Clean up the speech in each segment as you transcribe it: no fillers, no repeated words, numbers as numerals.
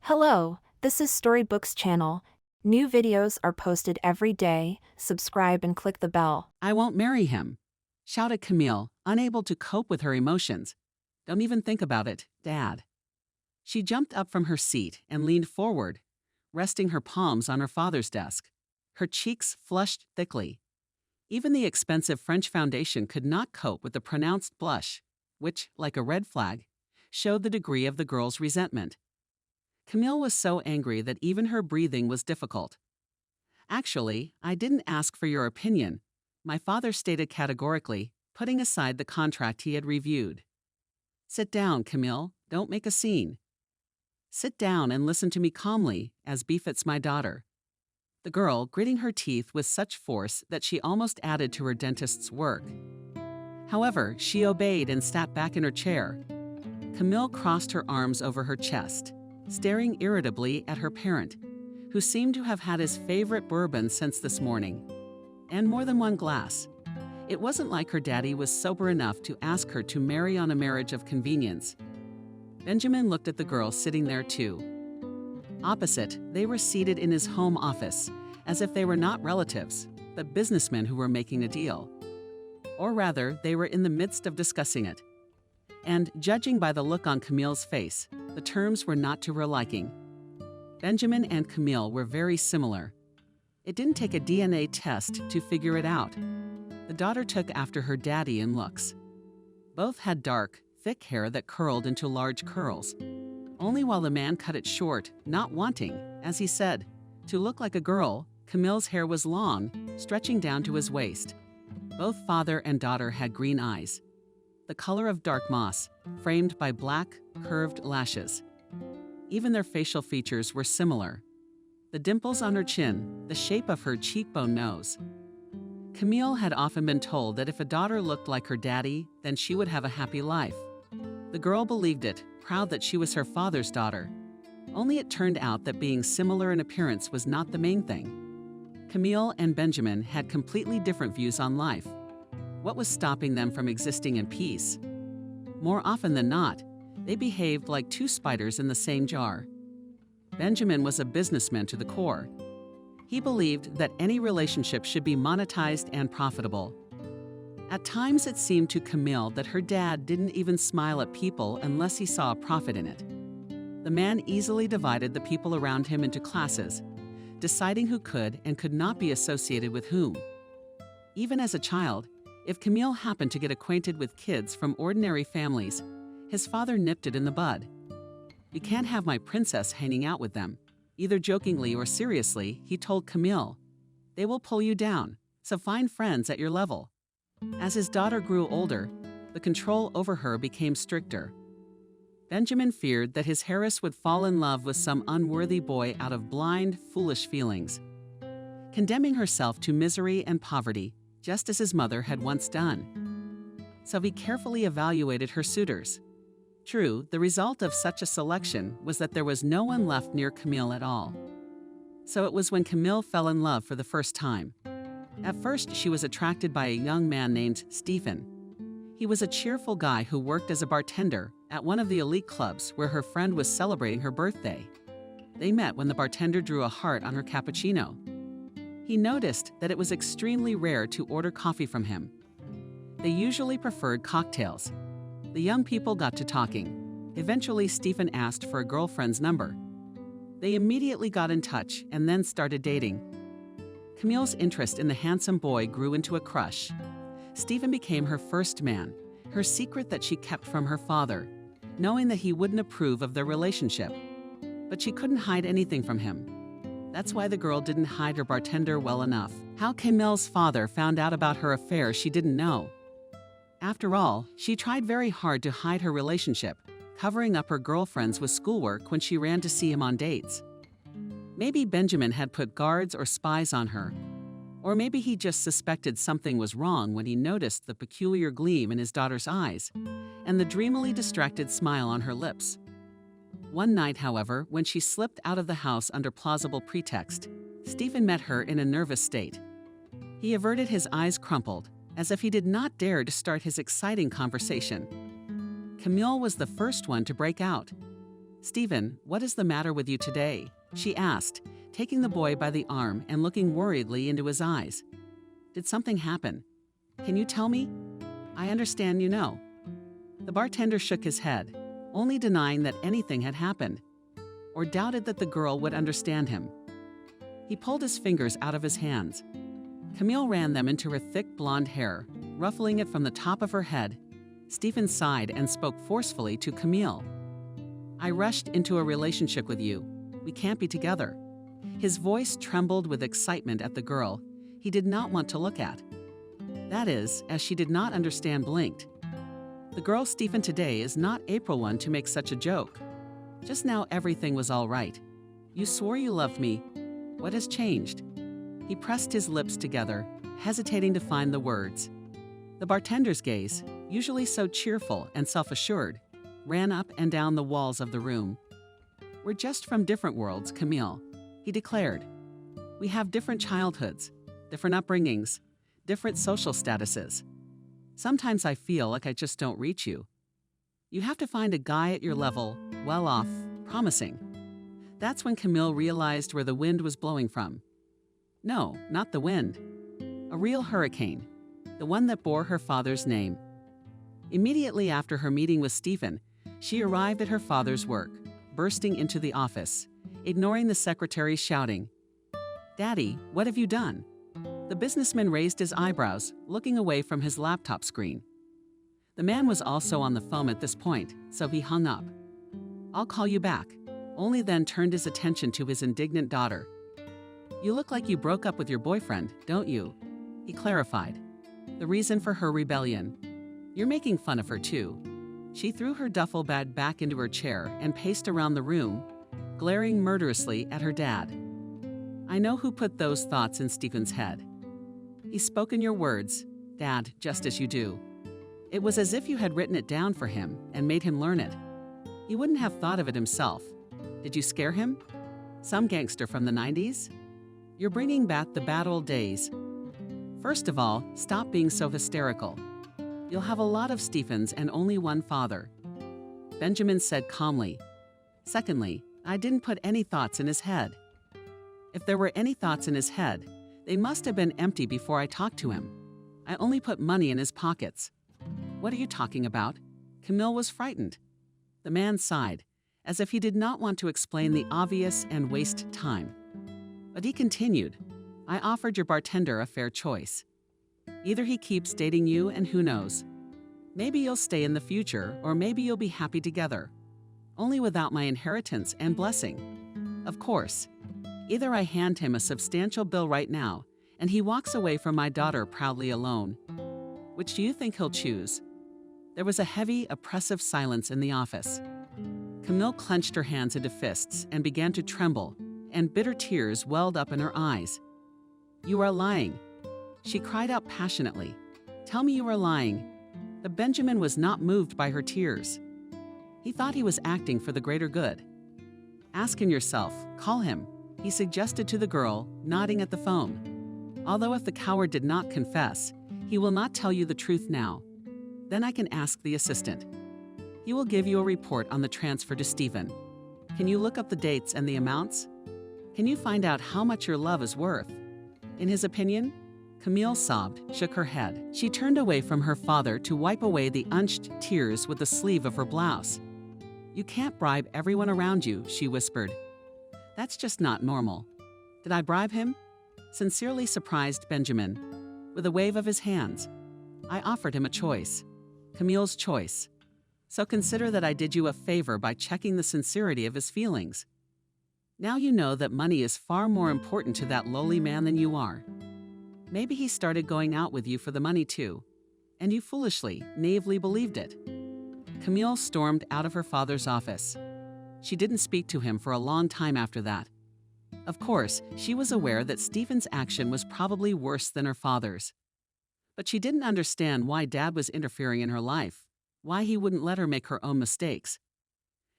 Hello, this is Storybooks channel. New videos are posted every day. Subscribe and click the bell. I won't marry him, shouted Camille, unable to cope with her emotions. Don't even think about it, Dad. She jumped up from her seat and leaned forward, resting her palms on her father's desk. Her cheeks flushed thickly. Even the expensive French foundation could not cope with the pronounced blush, which, like a red flag, showed the degree of the girl's resentment. Camille was so angry that even her breathing was difficult. Actually, I didn't ask for your opinion, my father stated categorically, putting aside the contract he had reviewed. Sit down, Camille, don't make a scene. Sit down and listen to me calmly, as befits my daughter. The girl, gritting her teeth with such force that she almost added to her dentist's work. However, she obeyed and sat back in her chair. Camille crossed her arms over her chest, staring irritably at her parent, who seemed to have had his favorite bourbon since this morning, and more than one glass. It wasn't like her daddy was sober enough to ask her to marry on a marriage of convenience. Benjamin looked at the girl sitting there too. Opposite, they were seated in his home office, as if they were not relatives, but businessmen who were making a deal. Or rather, they were in the midst of discussing it. And, judging by the look on Camille's face, the terms were not to her liking. Benjamin and Camille were very similar. It didn't take a DNA test to figure it out. The daughter took after her daddy in looks. Both had dark, thick hair that curled into large curls. Only while the man cut it short, not wanting, as he said, to look like a girl, Camille's hair was long, stretching down to his waist. Both father and daughter had green eyes, the color of dark moss, framed by black, curved lashes. Even their facial features were similar. The dimples on her chin, the shape of her cheekbone nose. Camille had often been told that if a daughter looked like her daddy, then she would have a happy life. The girl believed it, proud that she was her father's daughter. Only it turned out that being similar in appearance was not the main thing. Camille and Benjamin had completely different views on life. What was stopping them from existing in peace? More often than not, they behaved like two spiders in the same jar. Benjamin was a businessman to the core. He believed that any relationship should be monetized and profitable. At times it seemed to Camille that her dad didn't even smile at people unless he saw a profit in it. The man easily divided the people around him into classes, deciding who could and could not be associated with whom. Even as a child, if Camille happened to get acquainted with kids from ordinary families, his father nipped it in the bud. You can't have my princess hanging out with them. Either jokingly or seriously, he told Camille. They will pull you down, so find friends at your level. As his daughter grew older, the control over her became stricter. Benjamin feared that his heiress would fall in love with some unworthy boy out of blind, foolish feelings, condemning herself to misery and poverty, just as his mother had once done. So he carefully evaluated her suitors. True, the result of such a selection was that there was no one left near Camille at all. So it was when Camille fell in love for the first time. At first, she was attracted by a young man named Stephen. He was a cheerful guy who worked as a bartender at one of the elite clubs where her friend was celebrating her birthday. They met when the bartender drew a heart on her cappuccino. He noticed that it was extremely rare to order coffee from him. They usually preferred cocktails. The young people got to talking. Eventually, Stephen asked for a girlfriend's number. They immediately got in touch and then started dating. Camille's interest in the handsome boy grew into a crush. Stephen became her first man, her secret that she kept from her father, knowing that he wouldn't approve of their relationship. But she couldn't hide anything from him. That's why the girl didn't hide her bartender well enough. How Camille's father found out about her affair, she didn't know. After all, she tried very hard to hide her relationship, covering up her girlfriends with schoolwork when she ran to see him on dates. Maybe Benjamin had put guards or spies on her. Or maybe he just suspected something was wrong when he noticed the peculiar gleam in his daughter's eyes and the dreamily distracted smile on her lips. One night, however, when she slipped out of the house under plausible pretext, Stephen met her in a nervous state. He averted his eyes crumpled, as if he did not dare to start his exciting conversation. Camille was the first one to break out. "Stephen, what is the matter with you today?" she asked, taking the boy by the arm and looking worriedly into his eyes. "Did something happen? Can you tell me? I understand you know." The bartender shook his head, only denying that anything had happened, or doubted that the girl would understand him. He pulled his fingers out of his hands. Camille ran them into her thick blonde hair, ruffling it from the top of her head. Stephen sighed and spoke forcefully to Camille. "I rushed into a relationship with you. We can't be together." His voice trembled with excitement at the girl he did not want to look at. That is, as she did not understand blinked. The girl Stephen today is not April one to make such a joke. Just now everything was all right. You swore you loved me. What has changed? He pressed his lips together, hesitating to find the words. The bartender's gaze, usually so cheerful and self-assured, ran up and down the walls of the room. "We're just from different worlds, Camille," he declared. "We have different childhoods, different upbringings, different social statuses. Sometimes I feel like I just don't reach you. You have to find a guy at your level, well off, promising." That's when Camille realized where the wind was blowing from. No, not the wind. A real hurricane, the one that bore her father's name. Immediately after her meeting with Stephen, she arrived at her father's work, bursting into the office, ignoring the secretary's shouting, "Daddy, what have you done?" The businessman raised his eyebrows, looking away from his laptop screen. The man was also on the phone at this point, so he hung up. "I'll call you back," only then turned his attention to his indignant daughter. "You look like you broke up with your boyfriend, don't you?" he clarified. The reason for her rebellion. "You're making fun of her too." She threw her duffel bag back into her chair and paced around the room, glaring murderously at her dad. "I know who put those thoughts in Stephen's head. He's spoken your words, Dad, just as you do. It was as if you had written it down for him and made him learn it. He wouldn't have thought of it himself. Did you scare him? Some gangster from the 90s? You're bringing back the bad old days. First of all, stop being so hysterical. You'll have a lot of Stephens and only one father," Benjamin said calmly. "Secondly, I didn't put any thoughts in his head. If there were any thoughts in his head, they must have been empty before I talked to him. I only put money in his pockets." "What are you talking about?" Camille was frightened. The man sighed, as if he did not want to explain the obvious and waste time. But he continued, "I offered your bartender a fair choice. Either he keeps dating you and who knows. Maybe you'll stay in the future, or maybe you'll be happy together. Only without my inheritance and blessing. Of course. Either I hand him a substantial bill right now, and he walks away from my daughter proudly alone. Which do you think he'll choose?" There was a heavy, oppressive silence in the office. Camille clenched her hands into fists and began to tremble, and bitter tears welled up in her eyes. "You are lying," she cried out passionately. "Tell me you are lying." But Benjamin was not moved by her tears. He thought he was acting for the greater good. "Ask him yourself, call him," he suggested to the girl, nodding at the phone. "Although if the coward did not confess, he will not tell you the truth now. Then I can ask the assistant. He will give you a report on the transfer to Stephen. Can you look up the dates and the amounts? Can you find out how much your love is worth?" In his opinion, Camille sobbed, shook her head. She turned away from her father to wipe away the unched tears with the sleeve of her blouse. "You can't bribe everyone around you," she whispered. "That's just not normal." "Did I bribe him?" Sincerely surprised Benjamin, with a wave of his hands. "I offered him a choice. Camille's choice. So consider that I did you a favor by checking the sincerity of his feelings. Now you know that money is far more important to that lowly man than you are. Maybe he started going out with you for the money too, and you foolishly, naively believed it." Camille stormed out of her father's office. She didn't speak to him for a long time after that. Of course, she was aware that Stephen's action was probably worse than her father's. But she didn't understand why Dad was interfering in her life, why he wouldn't let her make her own mistakes,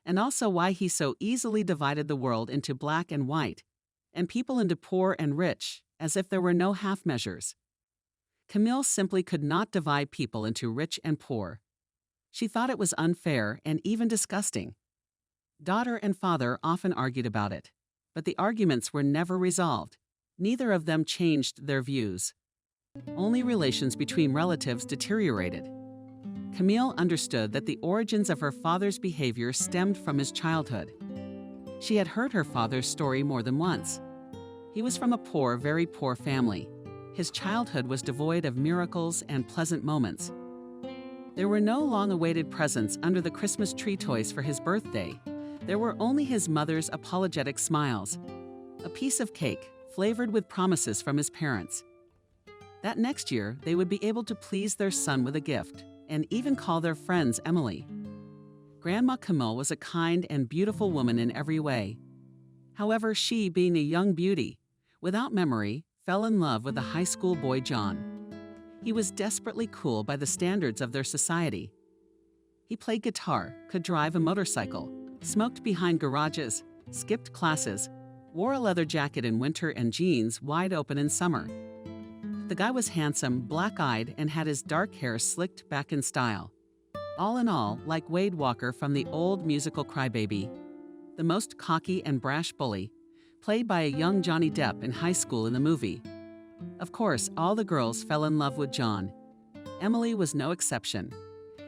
and also why he so easily divided the world into black and white, and people into poor and rich, as if there were no half measures. Camille simply could not divide people into rich and poor. She thought it was unfair and even disgusting. Daughter and father often argued about it, but the arguments were never resolved. Neither of them changed their views. Only relations between relatives deteriorated. Camille understood that the origins of her father's behavior stemmed from his childhood. She had heard her father's story more than once. He was from a poor, very poor family. His childhood was devoid of miracles and pleasant moments. There were no long-awaited presents under the Christmas tree toys for his birthday. There were only his mother's apologetic smiles, a piece of cake flavored with promises from his parents. That next year, they would be able to please their son with a gift and even call their friends Emily. Grandma Camille was a kind and beautiful woman in every way. However, she, being a young beauty, without memory, fell in love with a high school boy, John. He was desperately cool by the standards of their society. He played guitar, could drive a motorcycle, smoked behind garages, skipped classes, wore a leather jacket in winter and jeans wide open in summer. The guy was handsome, black-eyed, and had his dark hair slicked back in style. All in all, like Wade Walker from the old musical Crybaby, the most cocky and brash bully, played by a young Johnny Depp in high school in the movie. Of course, all the girls fell in love with John. Emily was no exception,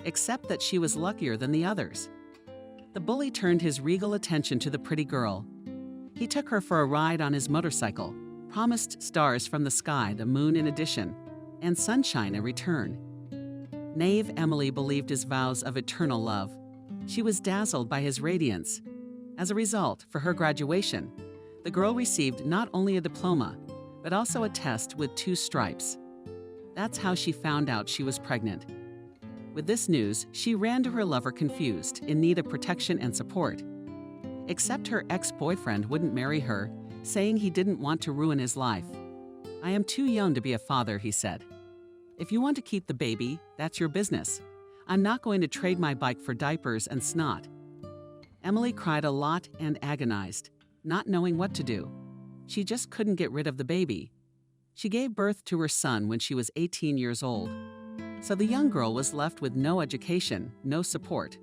except that she was luckier than the others. The bully turned his regal attention to the pretty girl. He took her for a ride on his motorcycle, promised stars from the sky, the moon in addition, and sunshine in return. Naive Emily believed his vows of eternal love. She was dazzled by his radiance. As a result, for her graduation, the girl received not only a diploma, but also a test with 2 stripes. That's how she found out she was pregnant. With this news, she ran to her lover confused, in need of protection and support. Except her ex-boyfriend wouldn't marry her, saying he didn't want to ruin his life. "I am too young to be a father," he said. "If you want to keep the baby, that's your business. I'm not going to trade my bike for diapers and snot." Emily cried a lot and agonized, not knowing what to do. She just couldn't get rid of the baby. She gave birth to her son when she was 18 years old. So the young girl was left with no education, no support.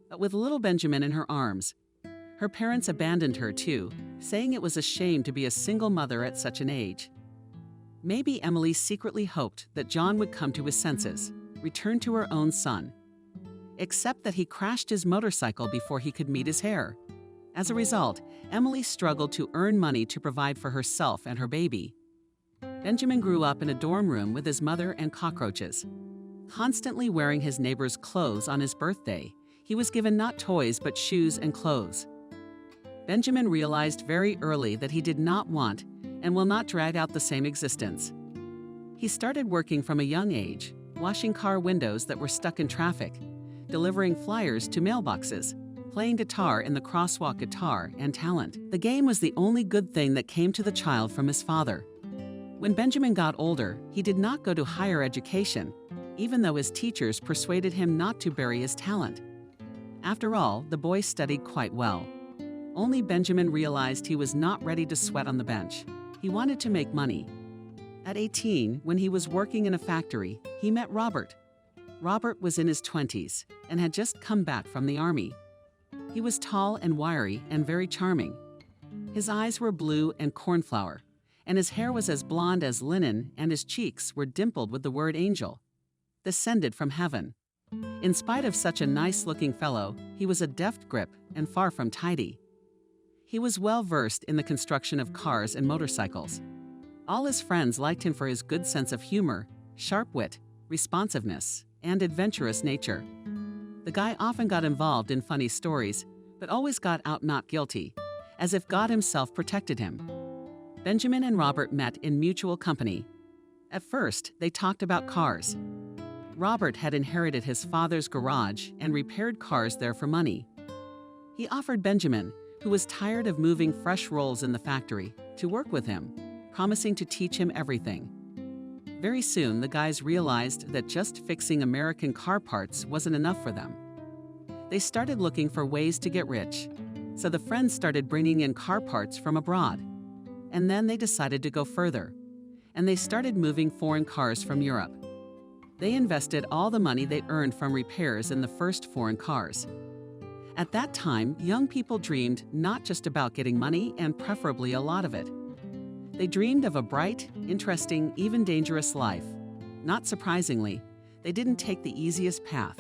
But with little Benjamin in her arms, her parents abandoned her too, saying it was a shame to be a single mother at such an age. Maybe Emily secretly hoped that John would come to his senses, return to her own son. Except that he crashed his motorcycle before he could meet his hair. As a result, Emily struggled to earn money to provide for herself and her baby. Benjamin grew up in a dorm room with his mother and cockroaches. Constantly wearing his neighbor's clothes on his birthday, he was given not toys but shoes and clothes. Benjamin realized very early that he did not want and will not drag out the same existence. He started working from a young age, washing car windows that were stuck in traffic, delivering flyers to mailboxes, playing guitar in the crosswalk guitar and talent. The game was the only good thing that came to the child from his father. When Benjamin got older, he did not go to higher education, even though his teachers persuaded him not to bury his talent. After all, the boy studied quite well. Only Benjamin realized he was not ready to sweat on the bench. He wanted to make money. At 18, when he was working in a factory, he met Robert. Robert was in his 20s and had just come back from the army. He was tall and wiry and very charming. His eyes were blue and cornflower, and his hair was as blonde as linen, and his cheeks were dimpled with the word angel, descended from heaven. In spite of such a nice-looking fellow, he was a deft grip and far from tidy. He was well-versed in the construction of cars and motorcycles. All his friends liked him for his good sense of humor, sharp wit, responsiveness, and adventurous nature. The guy often got involved in funny stories, but always got out not guilty, as if God himself protected him. Benjamin and Robert met in mutual company. At first, they talked about cars. Robert had inherited his father's garage and repaired cars there for money. He offered Benjamin, who was tired of moving fresh rolls in the factory, to work with him, promising to teach him everything. Very soon, the guys realized that just fixing American car parts wasn't enough for them. They started looking for ways to get rich, so the friends started bringing in car parts from abroad. And then they decided to go further, and they started moving foreign cars from Europe. They invested all the money they earned from repairs in the first foreign cars. At that time, young people dreamed not just about getting money and preferably a lot of it. They dreamed of a bright, interesting, even dangerous life. Not surprisingly, they didn't take the easiest path.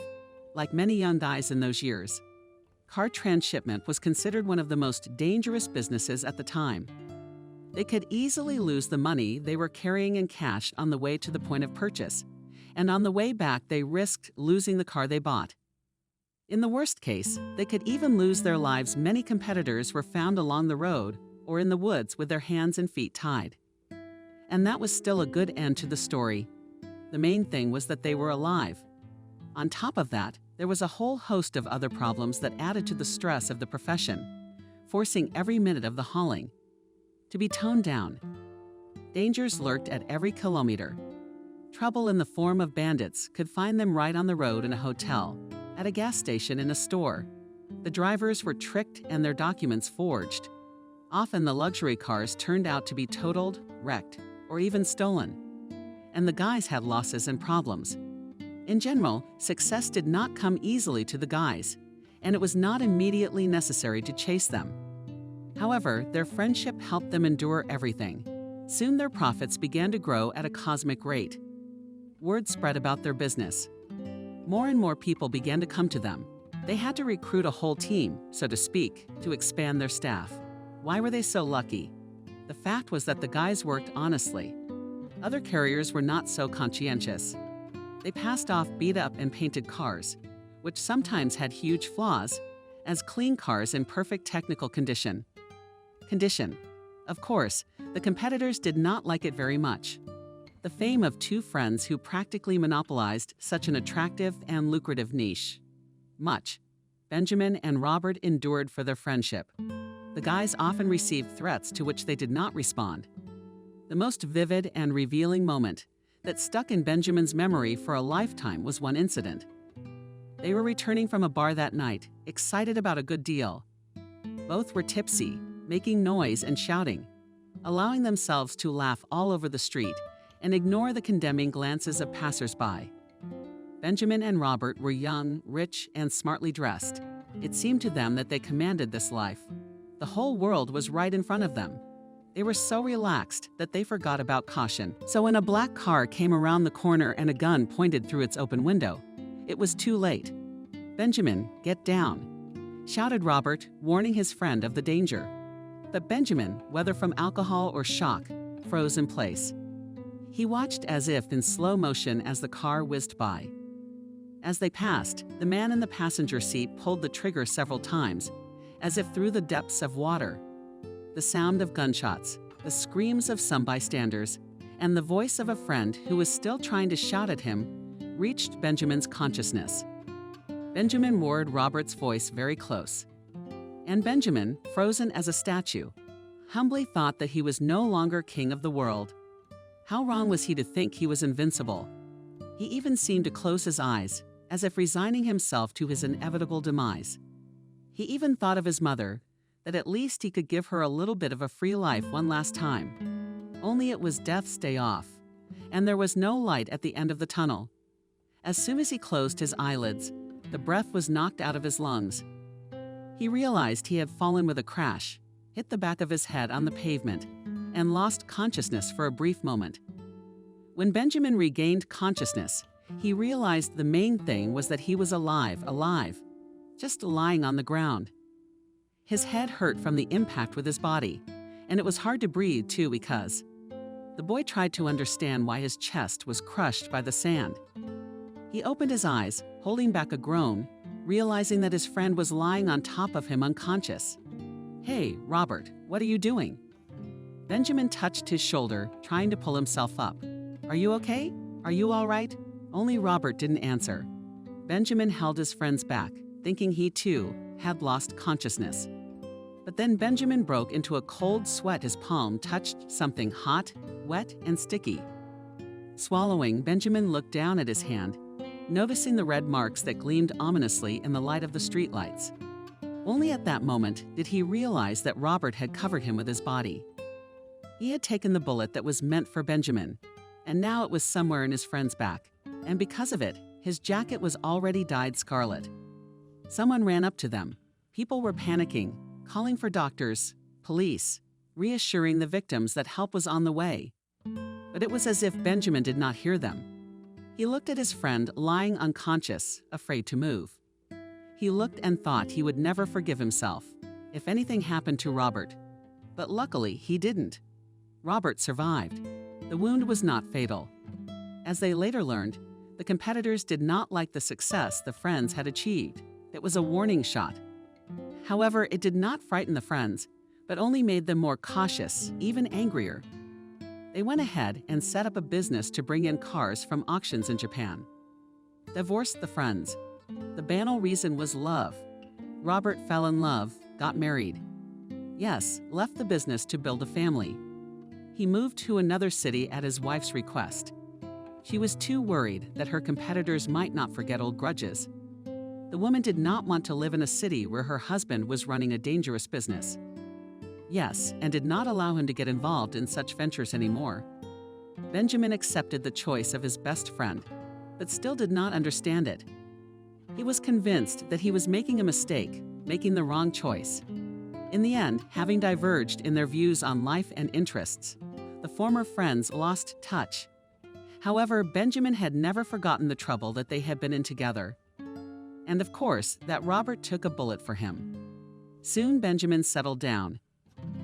Like many young guys in those years, car transshipment was considered one of the most dangerous businesses at the time. They could easily lose the money they were carrying in cash on the way to the point of purchase, and on the way back they risked losing the car they bought. In the worst case, they could even lose their lives. Many competitors were found along the road or in the woods with their hands and feet tied. And that was still a good end to the story. The main thing was that they were alive. On top of that, there was a whole host of other problems that added to the stress of the profession, forcing every minute of the hauling to be toned down. Dangers lurked at every kilometer. Trouble in the form of bandits could find them right on the road, in a hotel, at a gas station, in a store. The drivers were tricked and their documents forged. Often the luxury cars turned out to be totaled, wrecked, or even stolen. And the guys had losses and problems. In general, success did not come easily to the guys, and it was not immediately necessary to chase them. However, their friendship helped them endure everything. Soon their profits began to grow at a cosmic rate. Word spread about their business. More and more people began to come to them. They had to recruit a whole team, so to speak, to expand their staff. Why were they so lucky? The fact was that the guys worked honestly. Other carriers were not so conscientious. They passed off beat-up and painted cars, which sometimes had huge flaws, as clean cars in perfect technical condition. Of course, the competitors did not like it very much. The fame of two friends who practically monopolized such an attractive and lucrative niche. Benjamin and Robert endured for their friendship. The guys often received threats to which they did not respond. The most vivid and revealing moment that stuck in Benjamin's memory for a lifetime was one incident. They were returning from a bar that night, excited about a good deal. Both were tipsy, making noise and shouting, allowing themselves to laugh all over the street and ignore the condemning glances of passers-by. Benjamin and Robert were young, rich, and smartly dressed. It seemed to them that they commanded this life. The whole world was right in front of them. They were so relaxed that they forgot about caution. So when a black car came around the corner and a gun pointed through its open window, it was too late. "Benjamin, get down," shouted Robert, warning his friend of the danger. But Benjamin, whether from alcohol or shock, froze in place. He watched as if in slow motion as the car whizzed by. As they passed, the man in the passenger seat pulled the trigger several times, as if through the depths of water. The sound of gunshots, the screams of some bystanders, and the voice of a friend who was still trying to shout at him reached Benjamin's consciousness. Benjamin moored Robert's voice very close. And Benjamin, frozen as a statue, humbly thought that he was no longer king of the world. How wrong was he to think he was invincible? He even seemed to close his eyes, as if resigning himself to his inevitable demise. He even thought of his mother, that at least he could give her a little bit of a free life one last time. Only it was death's day off, and there was no light at the end of the tunnel. As soon as he closed his eyelids, the breath was knocked out of his lungs. He realized he had fallen with a crash, hit the back of his head on the pavement, and lost consciousness for a brief moment. When Benjamin regained consciousness, he realized the main thing was that he was alive, just lying on the ground. His head hurt from the impact with his body, and it was hard to breathe too because the boy tried to understand why his chest was crushed by the sand. He opened his eyes, holding back a groan, realizing that his friend was lying on top of him unconscious. "Hey, Robert, what are you doing?" Benjamin touched his shoulder, trying to pull himself up. "Are you okay? Are you all right?" Only Robert didn't answer. Benjamin held his friend's back, thinking he too had lost consciousness. But then Benjamin broke into a cold sweat. His palm touched something hot, wet, and sticky. Swallowing, Benjamin looked down at his hand, noticing the red marks that gleamed ominously in the light of the streetlights. Only at that moment did he realize that Robert had covered him with his body. He had taken the bullet that was meant for Benjamin, and now it was somewhere in his friend's back, and because of it, his jacket was already dyed scarlet. Someone ran up to them, People were panicking, calling for doctors, police, reassuring the victims that help was on the way. But it was as if Benjamin did not hear them. He looked at his friend lying unconscious, afraid to move. He looked and thought he would never forgive himself if anything happened to Robert. But luckily, he didn't. Robert survived. The wound was not fatal. As they later learned, the competitors did not like the success the friends had achieved. It was a warning shot. However, it did not frighten the friends, but only made them more cautious, even angrier. They went ahead and set up a business to bring in cars from auctions in Japan. Divorced the friends. The banal reason was love. Robert fell in love, got married. Yes, left the business to build a family. He moved to another city at his wife's request. She was too worried that her competitors might not forget old grudges. The woman did not want to live in a city where her husband was running a dangerous business. Yes, and did not allow him to get involved in such ventures anymore. Benjamin accepted the choice of his best friend, but still did not understand it. He was convinced that he was making a mistake, making the wrong choice. In the end, having diverged in their views on life and interests, the former friends lost touch. However, Benjamin had never forgotten the trouble that they had been in together. And of course, that Robert took a bullet for him. Soon Benjamin settled down.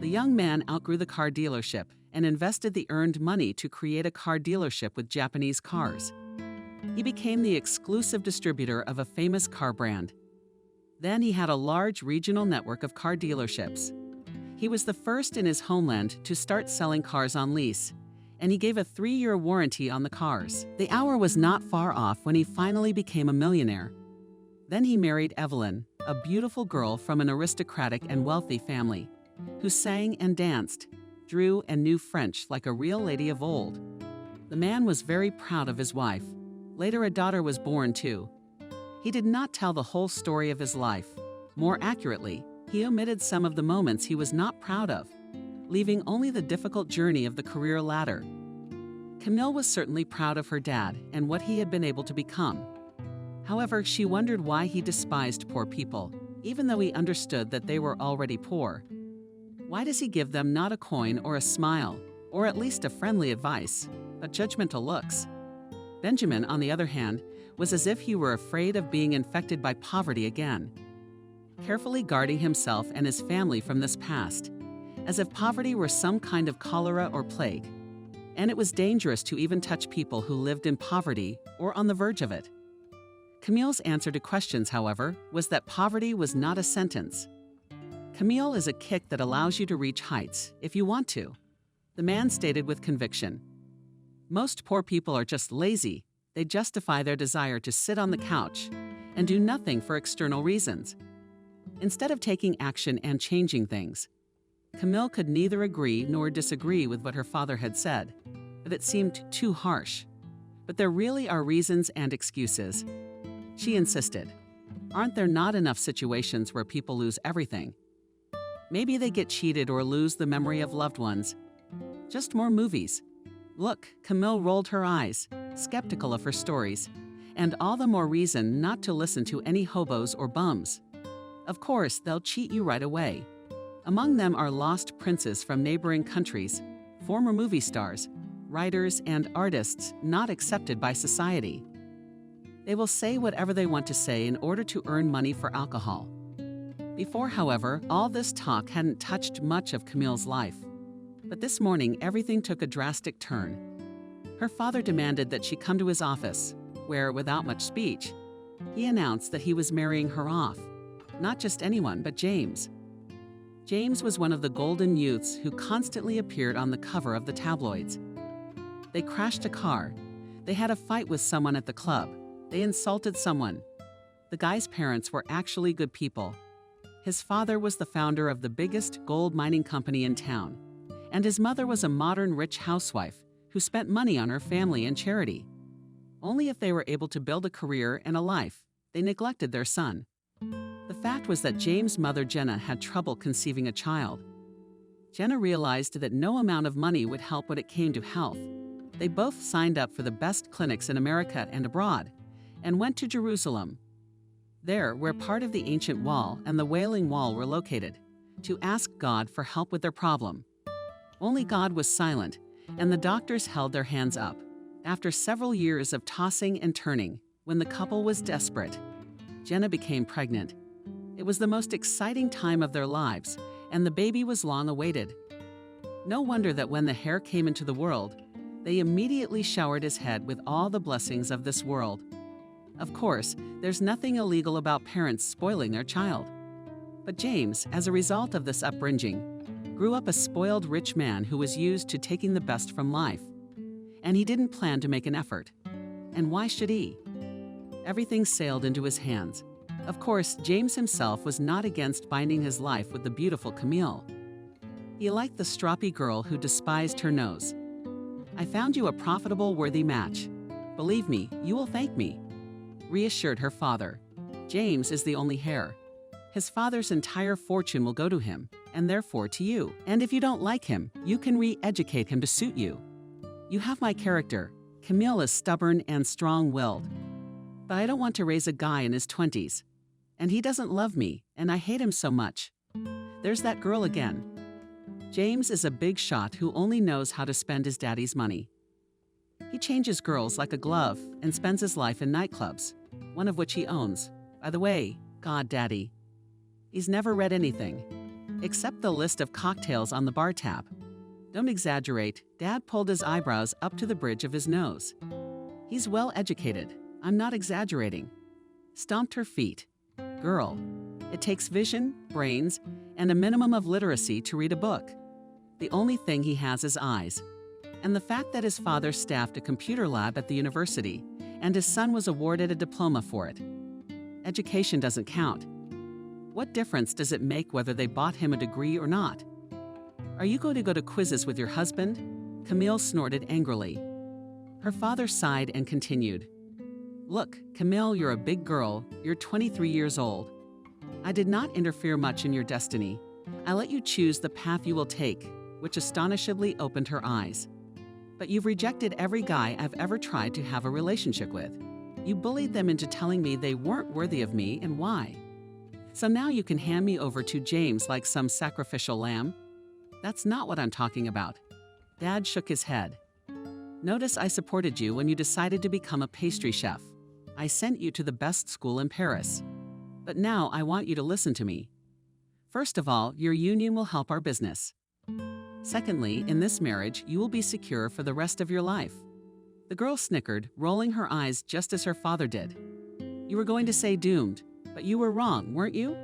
The young man outgrew the car dealership and invested the earned money to create a car dealership with Japanese cars. He became the exclusive distributor of a famous car brand. Then he had a large regional network of car dealerships. He was the first in his homeland to start selling cars on lease, and he gave a 3-year warranty on the cars. The hour was not far off when he finally became a millionaire. Then he married Evelyn, a beautiful girl from an aristocratic and wealthy family, who sang and danced, drew and knew French like a real lady of old. The man was very proud of his wife. Later a daughter was born too. He did not tell the whole story of his life. More accurately, he omitted some of the moments he was not proud of, leaving only the difficult journey of the career ladder. Camille was certainly proud of her dad and what he had been able to become. However, she wondered why he despised poor people, even though he understood that they were already poor. Why does he give them not a coin or a smile, or at least a friendly advice, but judgmental looks? Benjamin, on the other hand, was as if he were afraid of being infected by poverty again, carefully guarding himself and his family from this past, as if poverty were some kind of cholera or plague, and it was dangerous to even touch people who lived in poverty or on the verge of it. Camille's answer to questions, however, was that poverty was not a sentence. Camille is a kick that allows you to reach heights if you want to, the man stated with conviction. Most poor people are just lazy. They justify their desire to sit on the couch and do nothing for external reasons. Instead of taking action and changing things, Camille could neither agree nor disagree with what her father had said, but it seemed too harsh. But there really are reasons and excuses. She insisted. Aren't there not enough situations where people lose everything? Maybe they get cheated or lose the memory of loved ones. Just more movies. Look, Camille rolled her eyes, skeptical of her stories, and all the more reason not to listen to any hobos or bums. Of course, they'll cheat you right away. Among them are lost princes from neighboring countries, former movie stars, writers, and artists not accepted by society. They will say whatever they want to say in order to earn money for alcohol. Before, however, all this talk hadn't touched much of Camille's life. But this morning, everything took a drastic turn. Her father demanded that she come to his office, where, without much speech, he announced that he was marrying her off. Not just anyone, but James. James was one of the golden youths who constantly appeared on the cover of the tabloids. They crashed a car. They had a fight with someone at the club. They insulted someone. The guy's parents were actually good people. His father was the founder of the biggest gold mining company in town, and his mother was a modern rich housewife who spent money on her family and charity. Only if they were able to build a career and a life, they neglected their son. The fact was that James' mother Jenna had trouble conceiving a child. Jenna realized that no amount of money would help when it came to health. They both signed up for the best clinics in America and abroad, and went to Jerusalem. there where part of the ancient wall and the Wailing Wall were located, to ask God for help with their problem. Only God was silent, and the doctors held their hands up. After several years of tossing and turning, when the couple was desperate, Jenna became pregnant. It was the most exciting time of their lives, and the baby was long awaited. No wonder that when the heir came into the world, they immediately showered his head with all the blessings of this world. Of course, there's nothing illegal about parents spoiling their child. But James, as a result of this upbringing, grew up a spoiled rich man who was used to taking the best from life. And he didn't plan to make an effort. And why should he? Everything sailed into his hands. Of course, James himself was not against binding his life with the beautiful Camille. He liked the stroppy girl who despised her nose. "I found you a profitable, worthy match. Believe me, you will thank me," reassured her father. James is the only heir. His father's entire fortune will go to him, and therefore to you. And if you don't like him, you can re-educate him to suit you. You have my character. Camille is stubborn and strong-willed. But I don't want to raise a guy in his 20s. And he doesn't love me, and I hate him so much. There's that girl again. James is a big shot who only knows how to spend his daddy's money. He changes girls like a glove and spends his life in nightclubs, one of which he owns. By the way, God Daddy. He's never read anything, except the list of cocktails on the bar tab. Don't exaggerate, Dad pulled his eyebrows up to the bridge of his nose. He's well educated, I'm not exaggerating. Stomped her feet. Girl, it takes vision, brains, and a minimum of literacy to read a book. The only thing he has is eyes. And the fact that his father staffed a computer lab at the university, and his son was awarded a diploma for it. Education doesn't count. What difference does it make whether they bought him a degree or not? Are you going to go to quizzes with your husband? Camille snorted angrily. Her father sighed and continued. Look, Camille, you're a big girl. You're 23 years old. I did not interfere much in your destiny. I let you choose the path you will take, which astonishingly opened her eyes. But you've rejected every guy I've ever tried to have a relationship with. You bullied them into telling me they weren't worthy of me and why. So now you can hand me over to James like some sacrificial lamb? That's not what I'm talking about. Dad shook his head. Notice I supported you when you decided to become a pastry chef. I sent you to the best school in Paris. But now I want you to listen to me. First of all, your union will help our business. Secondly, in this marriage, you will be secure for the rest of your life. The girl snickered, rolling her eyes just as her father did. You were going to say doomed, but you were wrong, weren't you?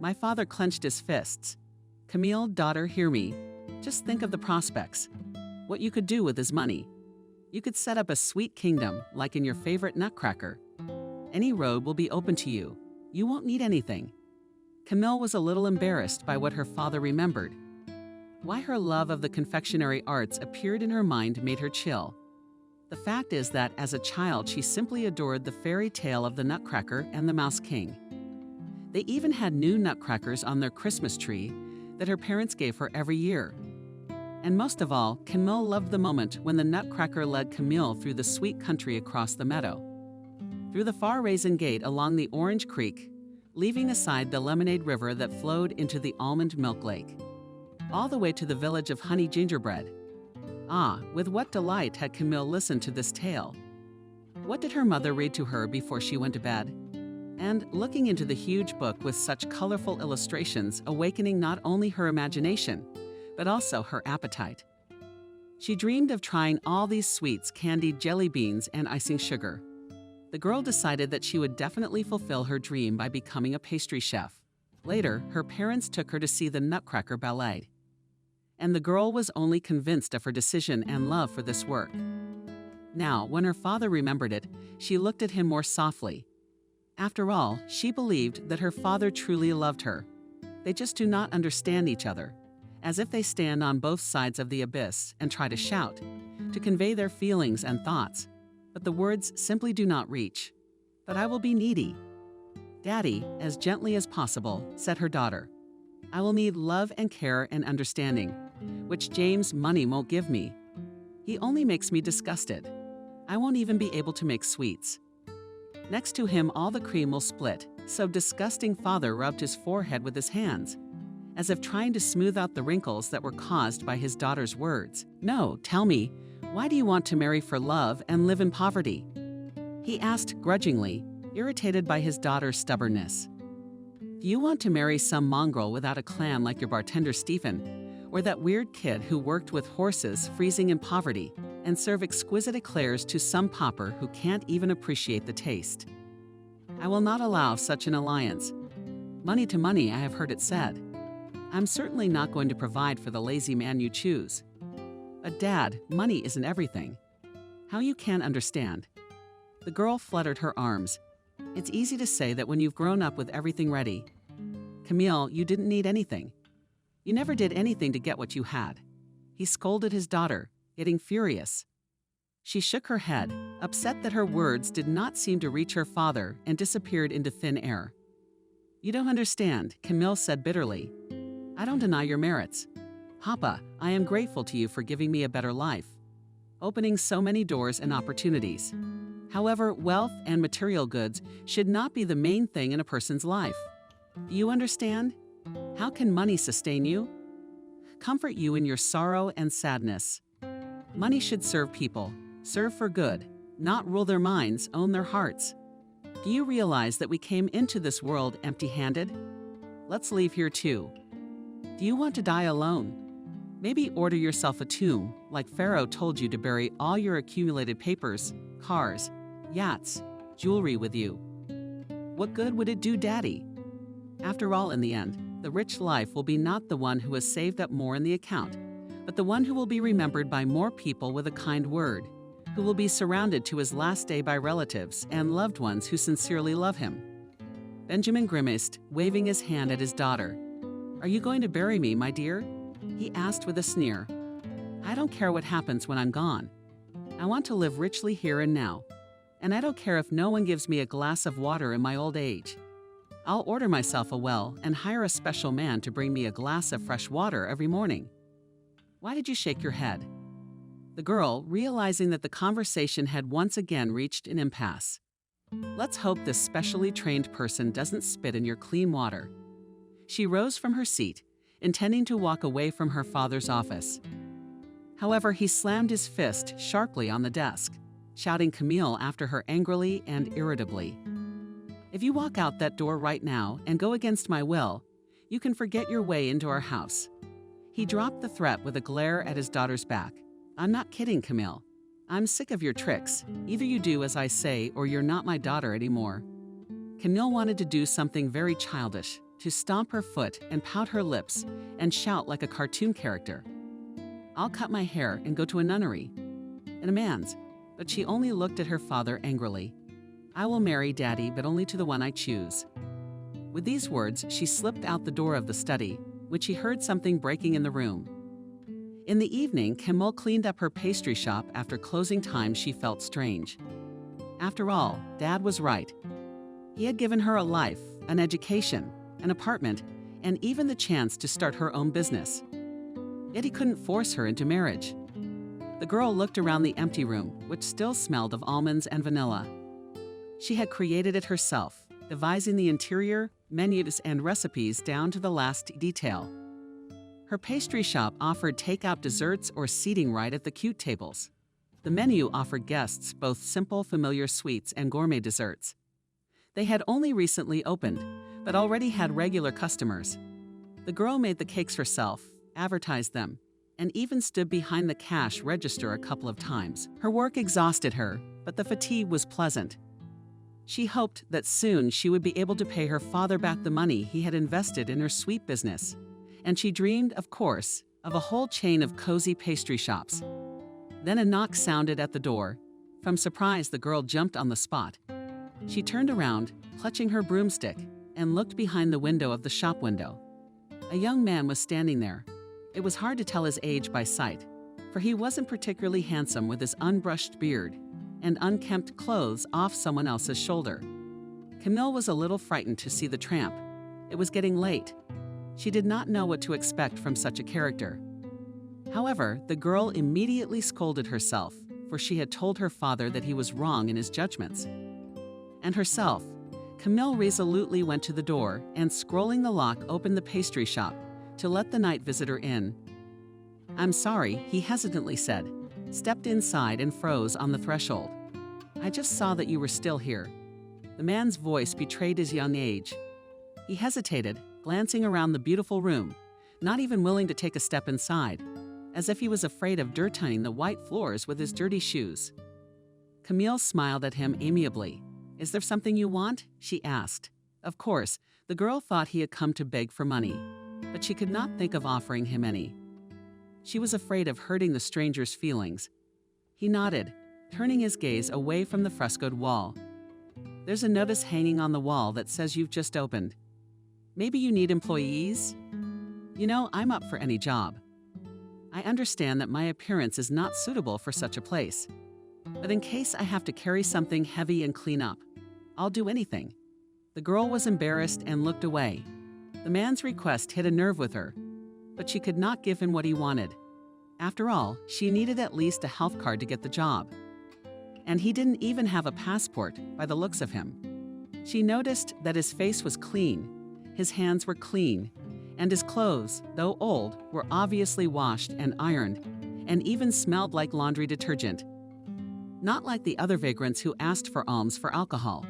My father clenched his fists. Camille, daughter, hear me. Just think of the prospects. What you could do with his money. You could set up a sweet kingdom, like in your favorite nutcracker. Any road will be open to you. You won't need anything. Camille was a little embarrassed by what her father remembered. Why her love of the confectionery arts appeared in her mind made her chill. The fact is that as a child she simply adored the fairy tale of the Nutcracker and the Mouse King. They even had new nutcrackers on their Christmas tree that her parents gave her every year. And most of all, Camille loved the moment when the Nutcracker led Camille through the sweet country across the meadow, through the far raisin gate along the Orange Creek, leaving aside the lemonade river that flowed into the almond milk lake, all the way to the village of Honey Gingerbread. Ah, with what delight had Camille listened to this tale. What did her mother read to her before she went to bed? And looking into the huge book with such colorful illustrations, awakening not only her imagination, but also her appetite. She dreamed of trying all these sweets, candied jelly beans, and icing sugar. The girl decided that she would definitely fulfill her dream by becoming a pastry chef. Later, her parents took her to see the Nutcracker Ballet. And the girl was only convinced of her decision and love for this work. Now, when her father remembered it, she looked at him more softly. After all, she believed that her father truly loved her. They just do not understand each other, as if they stand on both sides of the abyss and try to shout, to convey their feelings and thoughts, but the words simply do not reach. But I will be needy. Daddy, as gently as possible, said her daughter. I will need love and care and understanding, which James' money won't give me. He only makes me disgusted. I won't even be able to make sweets. Next to him, all the cream will split, So disgusting father rubbed his forehead with his hands, as if trying to smooth out the wrinkles that were caused by his daughter's words. No, tell me, why do you want to marry for love and live in poverty? He asked grudgingly, irritated by his daughter's stubbornness. Do you want to marry some mongrel without a clan like your bartender Stephen, or that weird kid who worked with horses freezing in poverty and serve exquisite eclairs to some pauper who can't even appreciate the taste? I will not allow such an alliance. Money to money, I have heard it said. I'm certainly not going to provide for the lazy man you choose. But Dad, money isn't everything. How you can't understand. The girl fluttered her arms. It's easy to say that when you've grown up with everything ready. Camille, you didn't need anything. You never did anything to get what you had. He scolded his daughter, getting furious. She shook her head, upset that her words did not seem to reach her father, and disappeared into thin air. You don't understand, Camille said bitterly. I don't deny your merits. Papa, I am grateful to you for giving me a better life, opening so many doors and opportunities. However, wealth and material goods should not be the main thing in a person's life. Do you understand? How can money sustain you? Comfort you in your sorrow and sadness. Money should serve people, serve for good, not rule their minds, own their hearts. Do you realize that we came into this world empty-handed? Let's leave here too. Do you want to die alone? Maybe order yourself a tomb, like Pharaoh told you to bury all your accumulated papers, cars, yachts, jewelry with you. What good would it do, Daddy? After all, in the end, the rich life will be not the one who has saved up more in the account, but the one who will be remembered by more people with a kind word, who will be surrounded to his last day by relatives and loved ones who sincerely love him. Benjamin grimaced, waving his hand at his daughter. Are you going to bury me, my dear? He asked with a sneer. I don't care what happens when I'm gone. I want to live richly here and now. And I don't care if no one gives me a glass of water in my old age. I'll order myself a well and hire a special man to bring me a glass of fresh water every morning. Why did you shake your head? The girl, realizing that the conversation had once again reached an impasse. Let's hope this specially trained person doesn't spit in your clean water. She rose from her seat, intending to walk away from her father's office. However, he slammed his fist sharply on the desk, shouting Camille after her angrily and irritably. If you walk out that door right now and go against my will, you can forget your way into our house. He dropped the threat with a glare at his daughter's back. I'm not kidding, Camille. I'm sick of your tricks. Either you do as I say or you're not my daughter anymore. Camille wanted to do something very childish, to stomp her foot and pout her lips and shout like a cartoon character. I'll cut my hair and go to a nunnery. In a man's, but she only looked at her father angrily. I will marry Daddy, but only to the one I choose. With these words, she slipped out the door of the study, when she heard something breaking in the room. In the evening, Camille cleaned up her pastry shop after closing time. She felt strange. After all, Dad was right. He had given her a life, an education, an apartment, and even the chance to start her own business. Yet he couldn't force her into marriage. The girl looked around the empty room, which still smelled of almonds and vanilla. She had created it herself, devising the interior, menus, and recipes down to the last detail. Her pastry shop offered takeout desserts or seating right at the cute tables. The menu offered guests both simple, familiar sweets and gourmet desserts. They had only recently opened, but already had regular customers. The girl made the cakes herself, advertised them, and even stood behind the cash register a couple of times. Her work exhausted her, but the fatigue was pleasant. She hoped that soon she would be able to pay her father back the money he had invested in her sweet business. And she dreamed, of course, of a whole chain of cozy pastry shops. Then a knock sounded at the door. From surprise, the girl jumped on the spot. She turned around, clutching her broomstick, and looked behind the window of the shop window. A young man was standing there. It was hard to tell his age by sight, for he wasn't particularly handsome with his unbrushed beard and unkempt clothes off someone else's shoulder. Camille was a little frightened to see the tramp. It was getting late. She did not know what to expect from such a character. However, the girl immediately scolded herself, for she had told her father that he was wrong in his judgments. And herself, Camille resolutely went to the door and, scrolling the lock, opened the pastry shop to let the night visitor in. "I'm sorry," he hesitantly said, stepped inside and froze on the threshold. "I just saw that you were still here." The man's voice betrayed his young age. He hesitated, glancing around the beautiful room, not even willing to take a step inside, as if he was afraid of dirtying the white floors with his dirty shoes. Camille smiled at him amiably. "Is there something you want?" she asked. Of course, the girl thought he had come to beg for money, but she could not think of offering him any. She was afraid of hurting the stranger's feelings. He nodded, turning his gaze away from the frescoed wall. "There's a notice hanging on the wall that says you've just opened. Maybe you need employees? You know, I'm up for any job. I understand that my appearance is not suitable for such a place, but in case I have to carry something heavy and clean up, I'll do anything." The girl was embarrassed and looked away. The man's request hit a nerve with her, but she could not give him what he wanted. After all, she needed at least a health card to get the job. And he didn't even have a passport by the looks of him. She noticed that his face was clean, his hands were clean, and his clothes, though old, were obviously washed and ironed, and even smelled like laundry detergent. Not like the other vagrants who asked for alms for alcohol.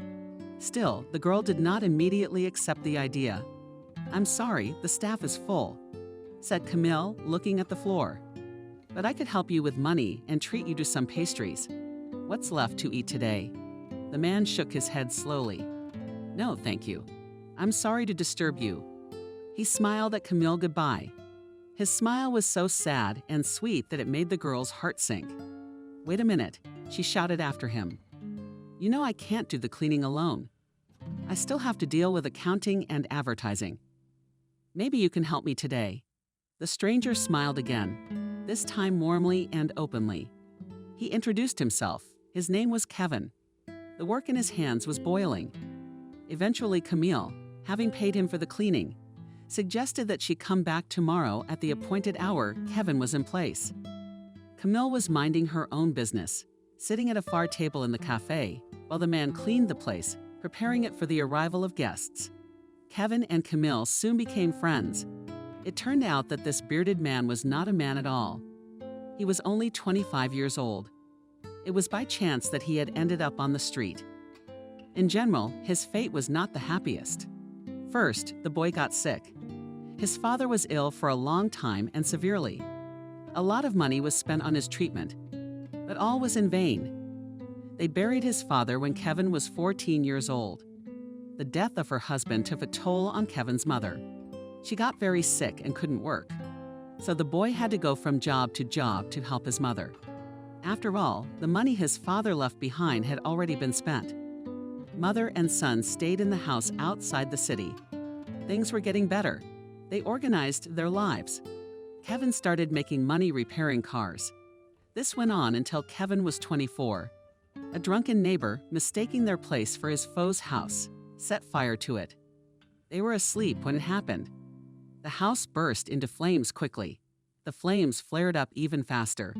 Still, the girl did not immediately accept the idea. "I'm sorry, the staff is full," said Camille, looking at the floor. "But I could help you with money and treat you to some pastries. What's left to eat today?" The man shook his head slowly. "No, thank you. I'm sorry to disturb you." He smiled at Camille goodbye. His smile was so sad and sweet that it made the girl's heart sink. "Wait a minute," she shouted after him. "You know I can't do the cleaning alone. I still have to deal with accounting and advertising. Maybe you can help me today." The stranger smiled again, this time warmly and openly. He introduced himself. His name was Kevin. The work in his hands was boiling. Eventually, Camille, having paid him for the cleaning, suggested that she come back tomorrow at the appointed hour. Kevin was in place. Camille was minding her own business, sitting at a far table in the cafe, while the man cleaned the place, preparing it for the arrival of guests. Kevin and Camille soon became friends. It turned out that this bearded man was not a man at all. He was only 25 years old. It was by chance that he had ended up on the street. In general, his fate was not the happiest. First, the boy got sick. His father was ill for a long time and severely. A lot of money was spent on his treatment, but all was in vain. They buried his father when Kevin was 14 years old. The death of her husband took a toll on Kevin's mother. She got very sick and couldn't work, so the boy had to go from job to help his mother. After all, the money his father left behind had already been spent. Mother and son stayed in the house outside the city. Things were getting better. They organized their lives. Kevin started making money repairing cars. This went on until Kevin was 24. A drunken neighbor, mistaking their place for his foe's house, set fire to it. They were asleep when it happened. The house burst into flames quickly. The flames flared up even faster.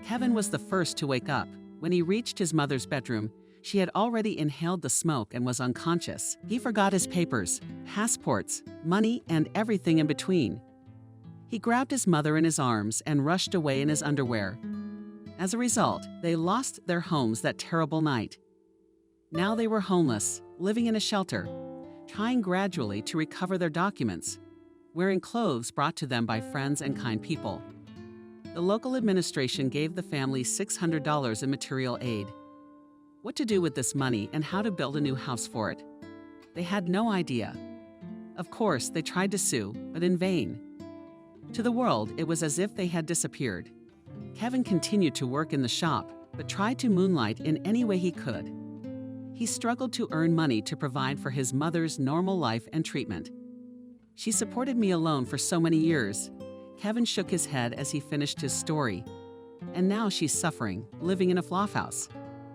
Kevin was the first to wake up. When he reached his mother's bedroom, she had already inhaled the smoke and was unconscious. He forgot his papers, passports, money, and everything in between. He grabbed his mother in his arms and rushed away in his underwear. As a result, they lost their homes that terrible night. Now they were homeless, living in a shelter, trying gradually to recover their documents, wearing clothes brought to them by friends and kind people. The local administration gave the family $600 in material aid. What to do with this money and how to build a new house for it? They had no idea. Of course, they tried to sue, but in vain. To the world, it was as if they had disappeared. Kevin continued to work in the shop, but tried to moonlight in any way he could. He struggled to earn money to provide for his mother's normal life and treatment. "She supported me alone for so many years." Kevin shook his head as he finished his story. "And now she's suffering, living in a flophouse.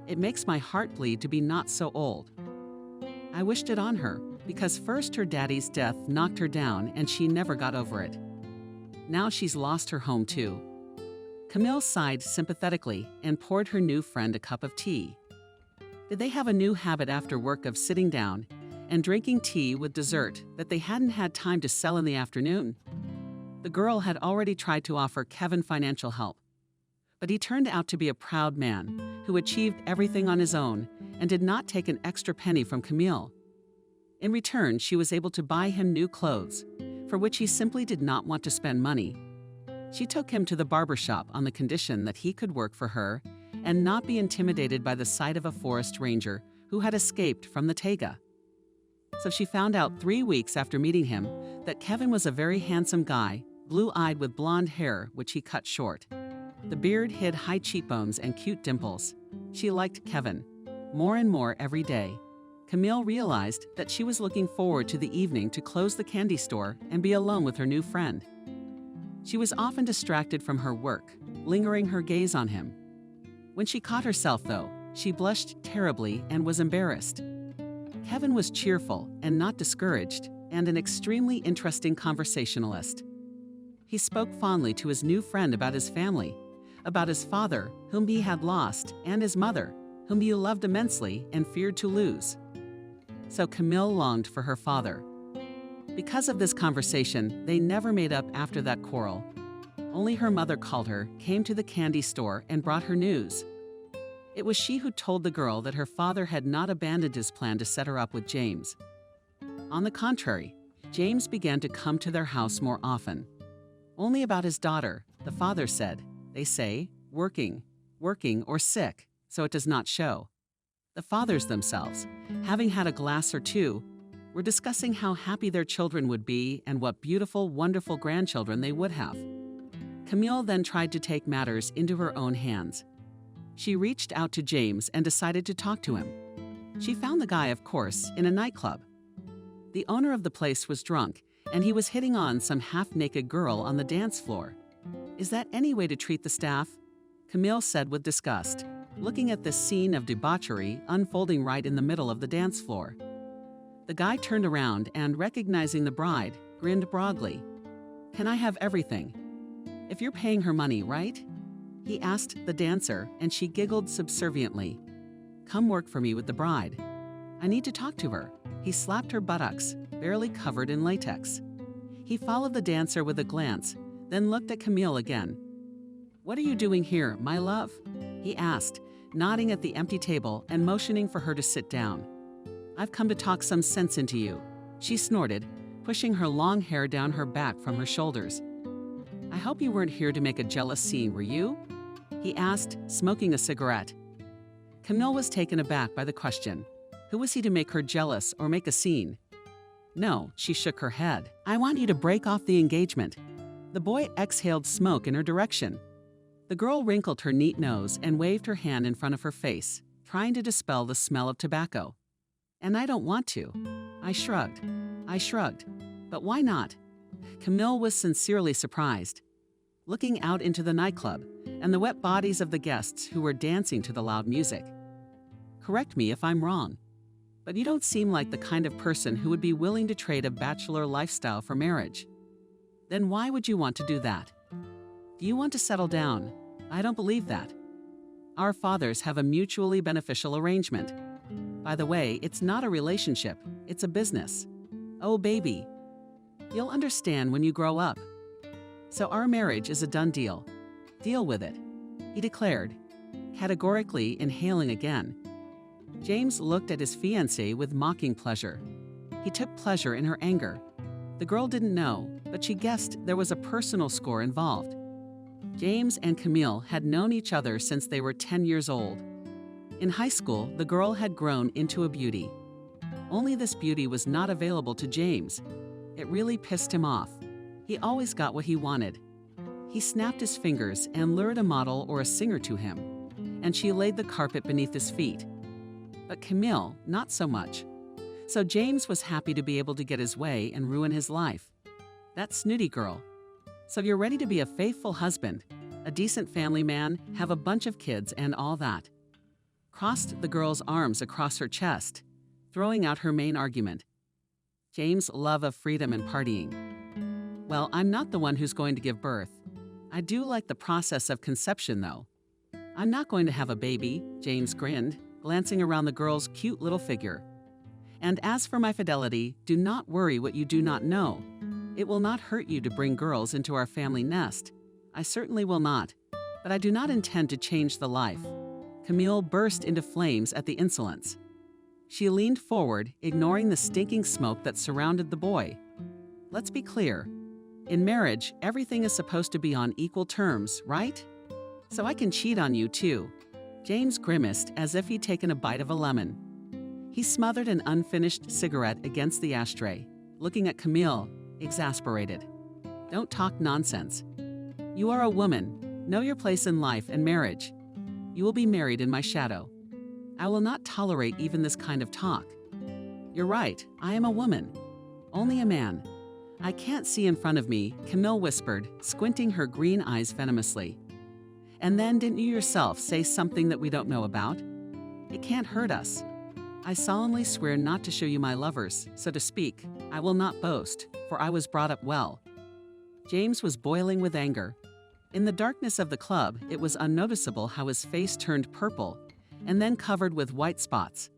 It makes my heart bleed to be not so old. I wished it on her, because first her daddy's death knocked her down and she never got over it. Now she's lost her home too." Camille sighed sympathetically and poured her new friend a cup of tea. Did they have a new habit after work of sitting down and drinking tea with dessert that they hadn't had time to sell in the afternoon? The girl had already tried to offer Kevin financial help, but he turned out to be a proud man who achieved everything on his own and did not take an extra penny from Camille. In return, she was able to buy him new clothes, for which he simply did not want to spend money. She took him to the barber shop on the condition that he could work for her and not be intimidated by the sight of a forest ranger who had escaped from the taiga. So she found out 3 weeks after meeting him that Kevin was a very handsome guy, blue-eyed with blonde hair, which he cut short. The beard hid high cheekbones and cute dimples. She liked Kevin more and more every day. Camille realized that she was looking forward to the evening to close the candy store and be alone with her new friend. She was often distracted from her work, lingering her gaze on him. When she caught herself, though, she blushed terribly and was embarrassed. Kevin was cheerful and not discouraged, and an extremely interesting conversationalist. He spoke fondly to his new friend about his family, about his father, whom he had lost, and his mother, whom he loved immensely and feared to lose. So Camille longed for her father. Because of this conversation, they never made up after that quarrel. Only her mother called her, came to the candy store, and brought her news. It was she who told the girl that her father had not abandoned his plan to set her up with James. On the contrary, James began to come to their house more often. Only about his daughter, the father said, they say, working, or sick, so it does not show. The fathers themselves, having had a glass or two, were discussing how happy their children would be and what beautiful, wonderful grandchildren they would have. Camille then tried to take matters into her own hands. She reached out to James and decided to talk to him. She found the guy, of course, in a nightclub. The owner of the place was drunk, and he was hitting on some half-naked girl on the dance floor. Is that any way to treat the staff? Camille said with disgust, looking at this scene of debauchery unfolding right in the middle of the dance floor. The guy turned around and, recognizing the bride, grinned broadly. "Can I have everything? If you're paying her money, right?" He asked the dancer, and she giggled subserviently. "Come work for me with the bride. I need to talk to her." He slapped her buttocks, barely covered in latex. He followed the dancer with a glance, then looked at Camille again. "What are you doing here, my love?" he asked, nodding at the empty table and motioning for her to sit down. "I've come to talk some sense into you," she snorted, pushing her long hair down her back from her shoulders. "I hope you weren't here to make a jealous scene, were you?" he asked, smoking a cigarette. Camille was taken aback by the question. Who was he to make her jealous or make a scene? "No," she shook her head. "I want you to break off the engagement." The boy exhaled smoke in her direction. The girl wrinkled her neat nose and waved her hand in front of her face, trying to dispel the smell of tobacco. "And I don't want to." I shrugged. "But why not?" Camille was sincerely surprised. Looking out into the nightclub and the wet bodies of the guests who were dancing to the loud music. "Correct me if I'm wrong, but you don't seem like the kind of person who would be willing to trade a bachelor lifestyle for marriage. Then why would you want to do that? Do you want to settle down? I don't believe that. Our fathers have a mutually beneficial arrangement. By the way, it's not a relationship, it's a business. Oh, baby. You'll understand when you grow up. So our marriage is a done deal. Deal with it," he declared, categorically inhaling again. James looked at his fiancée with mocking pleasure. He took pleasure in her anger. The girl didn't know, but she guessed there was a personal score involved. James and Camille had known each other since they were 10 years old. In high school, the girl had grown into a beauty. Only this beauty was not available to James. It really pissed him off. He always got what he wanted. He snapped his fingers and lured a model or a singer to him, and she laid the carpet beneath his feet. But Camille, not so much. So James was happy to be able to get his way and ruin his life. That snooty girl. So you're ready to be a faithful husband, a decent family man, have a bunch of kids and all that. Crossed the girl's arms across her chest, throwing out her main argument. James' love of freedom and partying. "Well, I'm not the one who's going to give birth. I do like the process of conception, though." "I'm not going to have a baby," James grinned, glancing around the girl's cute little figure. "And as for my fidelity, do not worry what you do not know. It will not hurt you to bring girls into our family nest. I certainly will not, but I do not intend to change the life." Camille burst into flames at the insolence. She leaned forward, ignoring the stinking smoke that surrounded the boy. "Let's be clear. In marriage, everything is supposed to be on equal terms, right? So I can cheat on you too." James grimaced as if he'd taken a bite of a lemon. He smothered an unfinished cigarette against the ashtray, looking at Camille, exasperated. "Don't talk nonsense. You are a woman. Know your place in life and marriage. You will be married in my shadow. I will not tolerate even this kind of talk." "You're right, I am a woman. Only a man. I can't see in front of me," Camille whispered, squinting her green eyes venomously. "And then didn't you yourself say something that we don't know about? It can't hurt us. I solemnly swear not to show you my lovers, so to speak. I will not boast, for I was brought up well." James was boiling with anger. In the darkness of the club, it was unnoticeable how his face turned purple and then covered with white spots.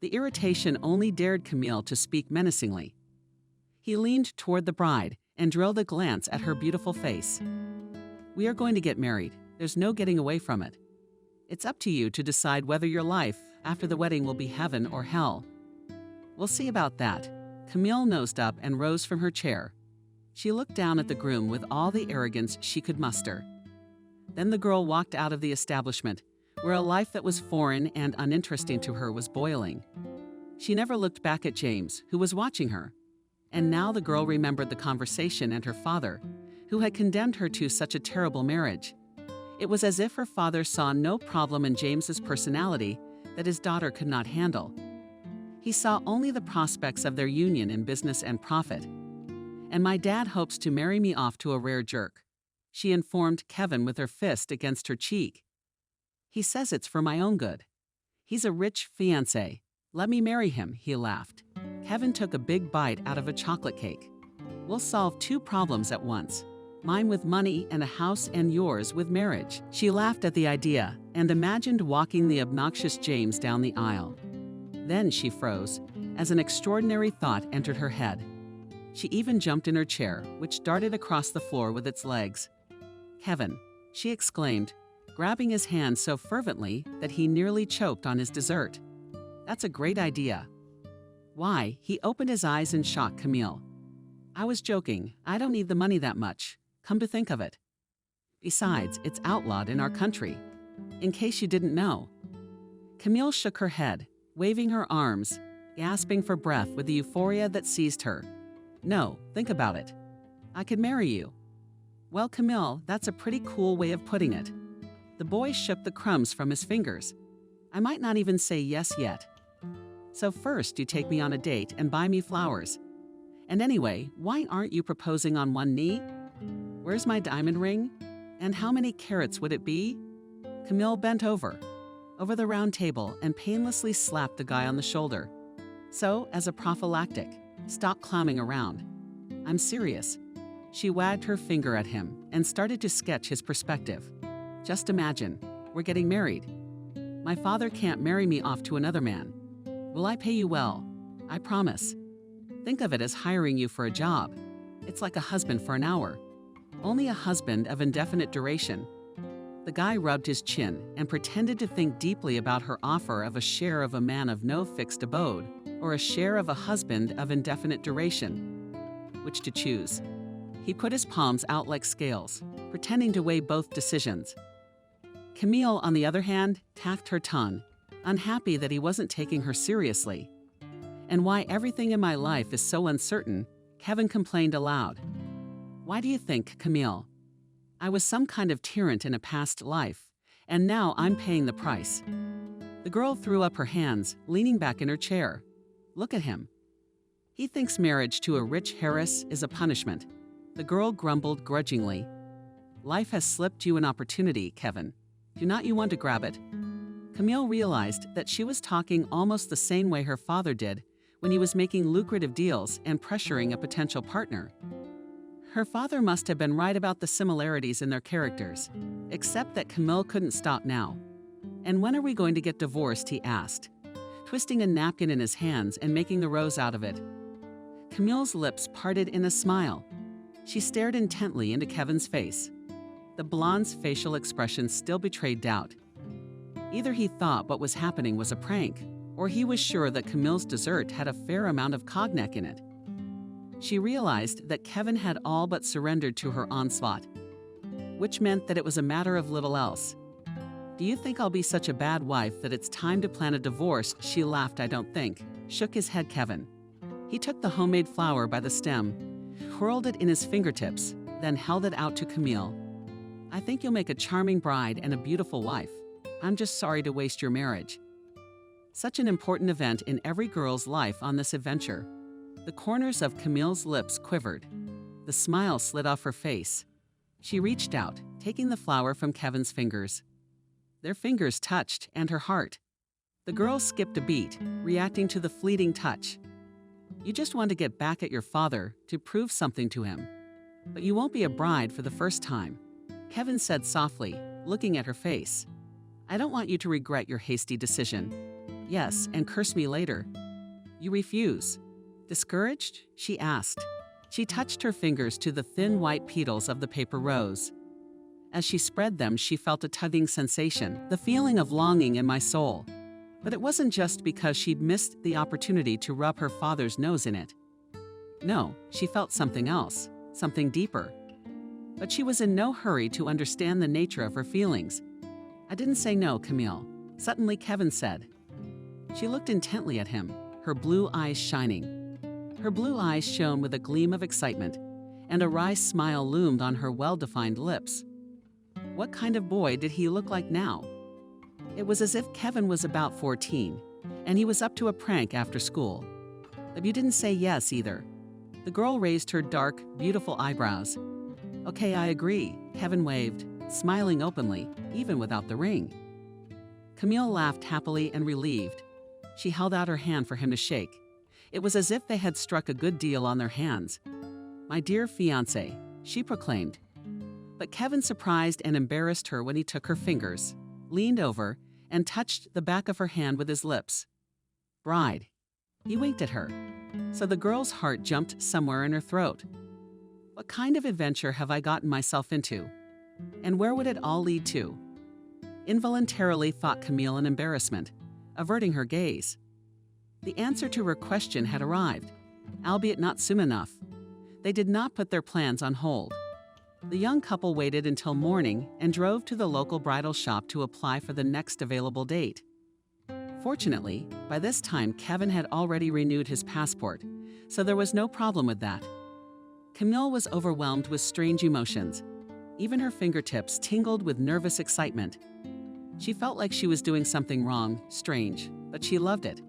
The irritation only dared Camille to speak menacingly. He leaned toward the bride and drilled a glance at her beautiful face. "We are going to get married. There's no getting away from it. It's up to you to decide whether your life after the wedding will be heaven or hell." "We'll see about that." Camille nosed up and rose from her chair. She looked down at the groom with all the arrogance she could muster. Then the girl walked out of the establishment, where a life that was foreign and uninteresting to her was boiling. She never looked back at James, who was watching her. And now the girl remembered the conversation and her father, who had condemned her to such a terrible marriage. It was as if her father saw no problem in James's personality that his daughter could not handle. He saw only the prospects of their union in business and profit. "And my dad hopes to marry me off to a rare jerk," she informed Kevin with her fist against her cheek. "He says it's for my own good. He's a rich fiancé. Let me marry him," he laughed. Kevin took a big bite out of a chocolate cake. "We'll solve two problems at once. Mine with money and a house, and yours with marriage." She laughed at the idea and imagined walking the obnoxious James down the aisle. Then she froze, as an extraordinary thought entered her head. She even jumped in her chair, which darted across the floor with its legs. "Kevin," she exclaimed, grabbing his hand so fervently that he nearly choked on his dessert. "That's a great idea." "Why?" He opened his eyes in shock. "Camille, I was joking. I don't need the money that much. Come to think of it. Besides, it's outlawed in our country. In case you didn't know." Camille shook her head, waving her arms, gasping for breath with the euphoria that seized her. "No, think about it. I could marry you." "Well, Camille, that's a pretty cool way of putting it." The boy shook the crumbs from his fingers. "I might not even say yes yet. So first you take me on a date and buy me flowers. And anyway, why aren't you proposing on one knee? Where's my diamond ring? And how many carats would it be?" Camille bent over the round table, and painlessly slapped the guy on the shoulder. "So, as a prophylactic, stop clowning around. I'm serious." She wagged her finger at him and started to sketch his perspective. "Just imagine, we're getting married. My father can't marry me off to another man. Will I pay you well? I promise. Think of it as hiring you for a job. It's like a husband for an hour. Only a husband of indefinite duration." The guy rubbed his chin and pretended to think deeply about her offer of a share of a man of no fixed abode, or a share of a husband of indefinite duration. Which to choose? He put his palms out like scales, pretending to weigh both decisions. Camille, on the other hand, tacked her tongue, unhappy that he wasn't taking her seriously. "And why everything in my life is so uncertain," Kevin complained aloud. "Why do you think, Camille? I was some kind of tyrant in a past life, and now I'm paying the price." The girl threw up her hands, leaning back in her chair. "Look at him. He thinks marriage to a rich heiress is a punishment." The girl grumbled grudgingly. "Life has slipped you an opportunity, Kevin. Do not you want to grab it?" Camille realized that she was talking almost the same way her father did when he was making lucrative deals and pressuring a potential partner. Her father must have been right about the similarities in their characters, except that Camille couldn't stop now. "And when are we going to get divorced?" he asked, twisting a napkin in his hands and making a rose out of it. Camille's lips parted in a smile. She stared intently into Kevin's face. The blonde's facial expression still betrayed doubt. Either he thought what was happening was a prank, or he was sure that Camille's dessert had a fair amount of cognac in it. She realized that Kevin had all but surrendered to her onslaught, which meant that it was a matter of little else. "Do you think I'll be such a bad wife that it's time to plan a divorce?" She laughed. "I don't think," shook his head Kevin. He took the homemade flower by the stem, twirled it in his fingertips, then held it out to Camille. "I think you'll make a charming bride and a beautiful wife. I'm just sorry to waste your marriage." Such an important event in every girl's life on this adventure. The corners of Camille's lips quivered. The smile slid off her face. She reached out, taking the flower from Kevin's fingers. Their fingers touched, and her heart. The girl skipped a beat, reacting to the fleeting touch. "You just want to get back at your father, to prove something to him. But you won't be a bride for the first time," Kevin said softly, looking at her face. "I don't want you to regret your hasty decision. Yes, and curse me later." "You refuse." Discouraged? She asked. She touched her fingers to the thin white petals of the paper rose. As she spread them, she felt a tugging sensation, the feeling of longing in my soul. But it wasn't just because she'd missed the opportunity to rub her father's nose in it. No, she felt something else, something deeper. But she was in no hurry to understand the nature of her feelings. "I didn't say no, Camille," suddenly Kevin said. She looked intently at him, her blue eyes shining. Her blue eyes shone with a gleam of excitement, and a wry smile loomed on her well-defined lips. What kind of boy did he look like now? It was as if Kevin was about 14, and he was up to a prank after school. "But you didn't say yes either." The girl raised her dark, beautiful eyebrows. "Okay, I agree," Kevin waved, smiling openly, even without the ring. Camille laughed happily and relieved. She held out her hand for him to shake. It was as if they had struck a good deal on their hands. "My dear fiancé," she proclaimed. But Kevin surprised and embarrassed her when he took her fingers, leaned over, and touched the back of her hand with his lips. "Bride." He winked at her. So the girl's heart jumped somewhere in her throat. What kind of adventure have I gotten myself into? And where would it all lead to? Involuntarily thought Camille in embarrassment, averting her gaze. The answer to her question had arrived, albeit not soon enough. They did not put their plans on hold. The young couple waited until morning and drove to the local bridal shop to apply for the next available date. Fortunately, by this time Kevin had already renewed his passport, so there was no problem with that. Camille was overwhelmed with strange emotions. Even her fingertips tingled with nervous excitement. She felt like she was doing something wrong, strange, but she loved it.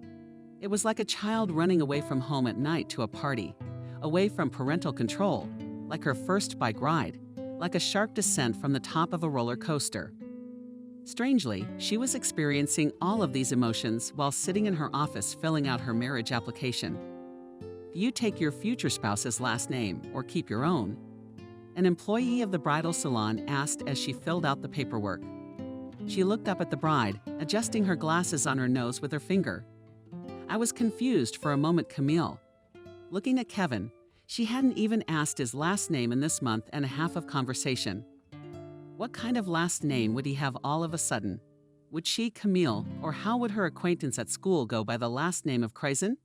It was like a child running away from home at night to a party, away from parental control, like her first bike ride, like a sharp descent from the top of a roller coaster. Strangely, she was experiencing all of these emotions while sitting in her office filling out her marriage application. "Do you take your future spouse's last name or keep your own?" An employee of the bridal salon asked as she filled out the paperwork. She looked up at the bride, adjusting her glasses on her nose with her finger. I was confused for a moment, Camille. Looking at Kevin, she hadn't even asked his last name in this month and a half of conversation. What kind of last name would he have all of a sudden? Would she, Camille, or how would her acquaintance at school go by the last name of Crazen?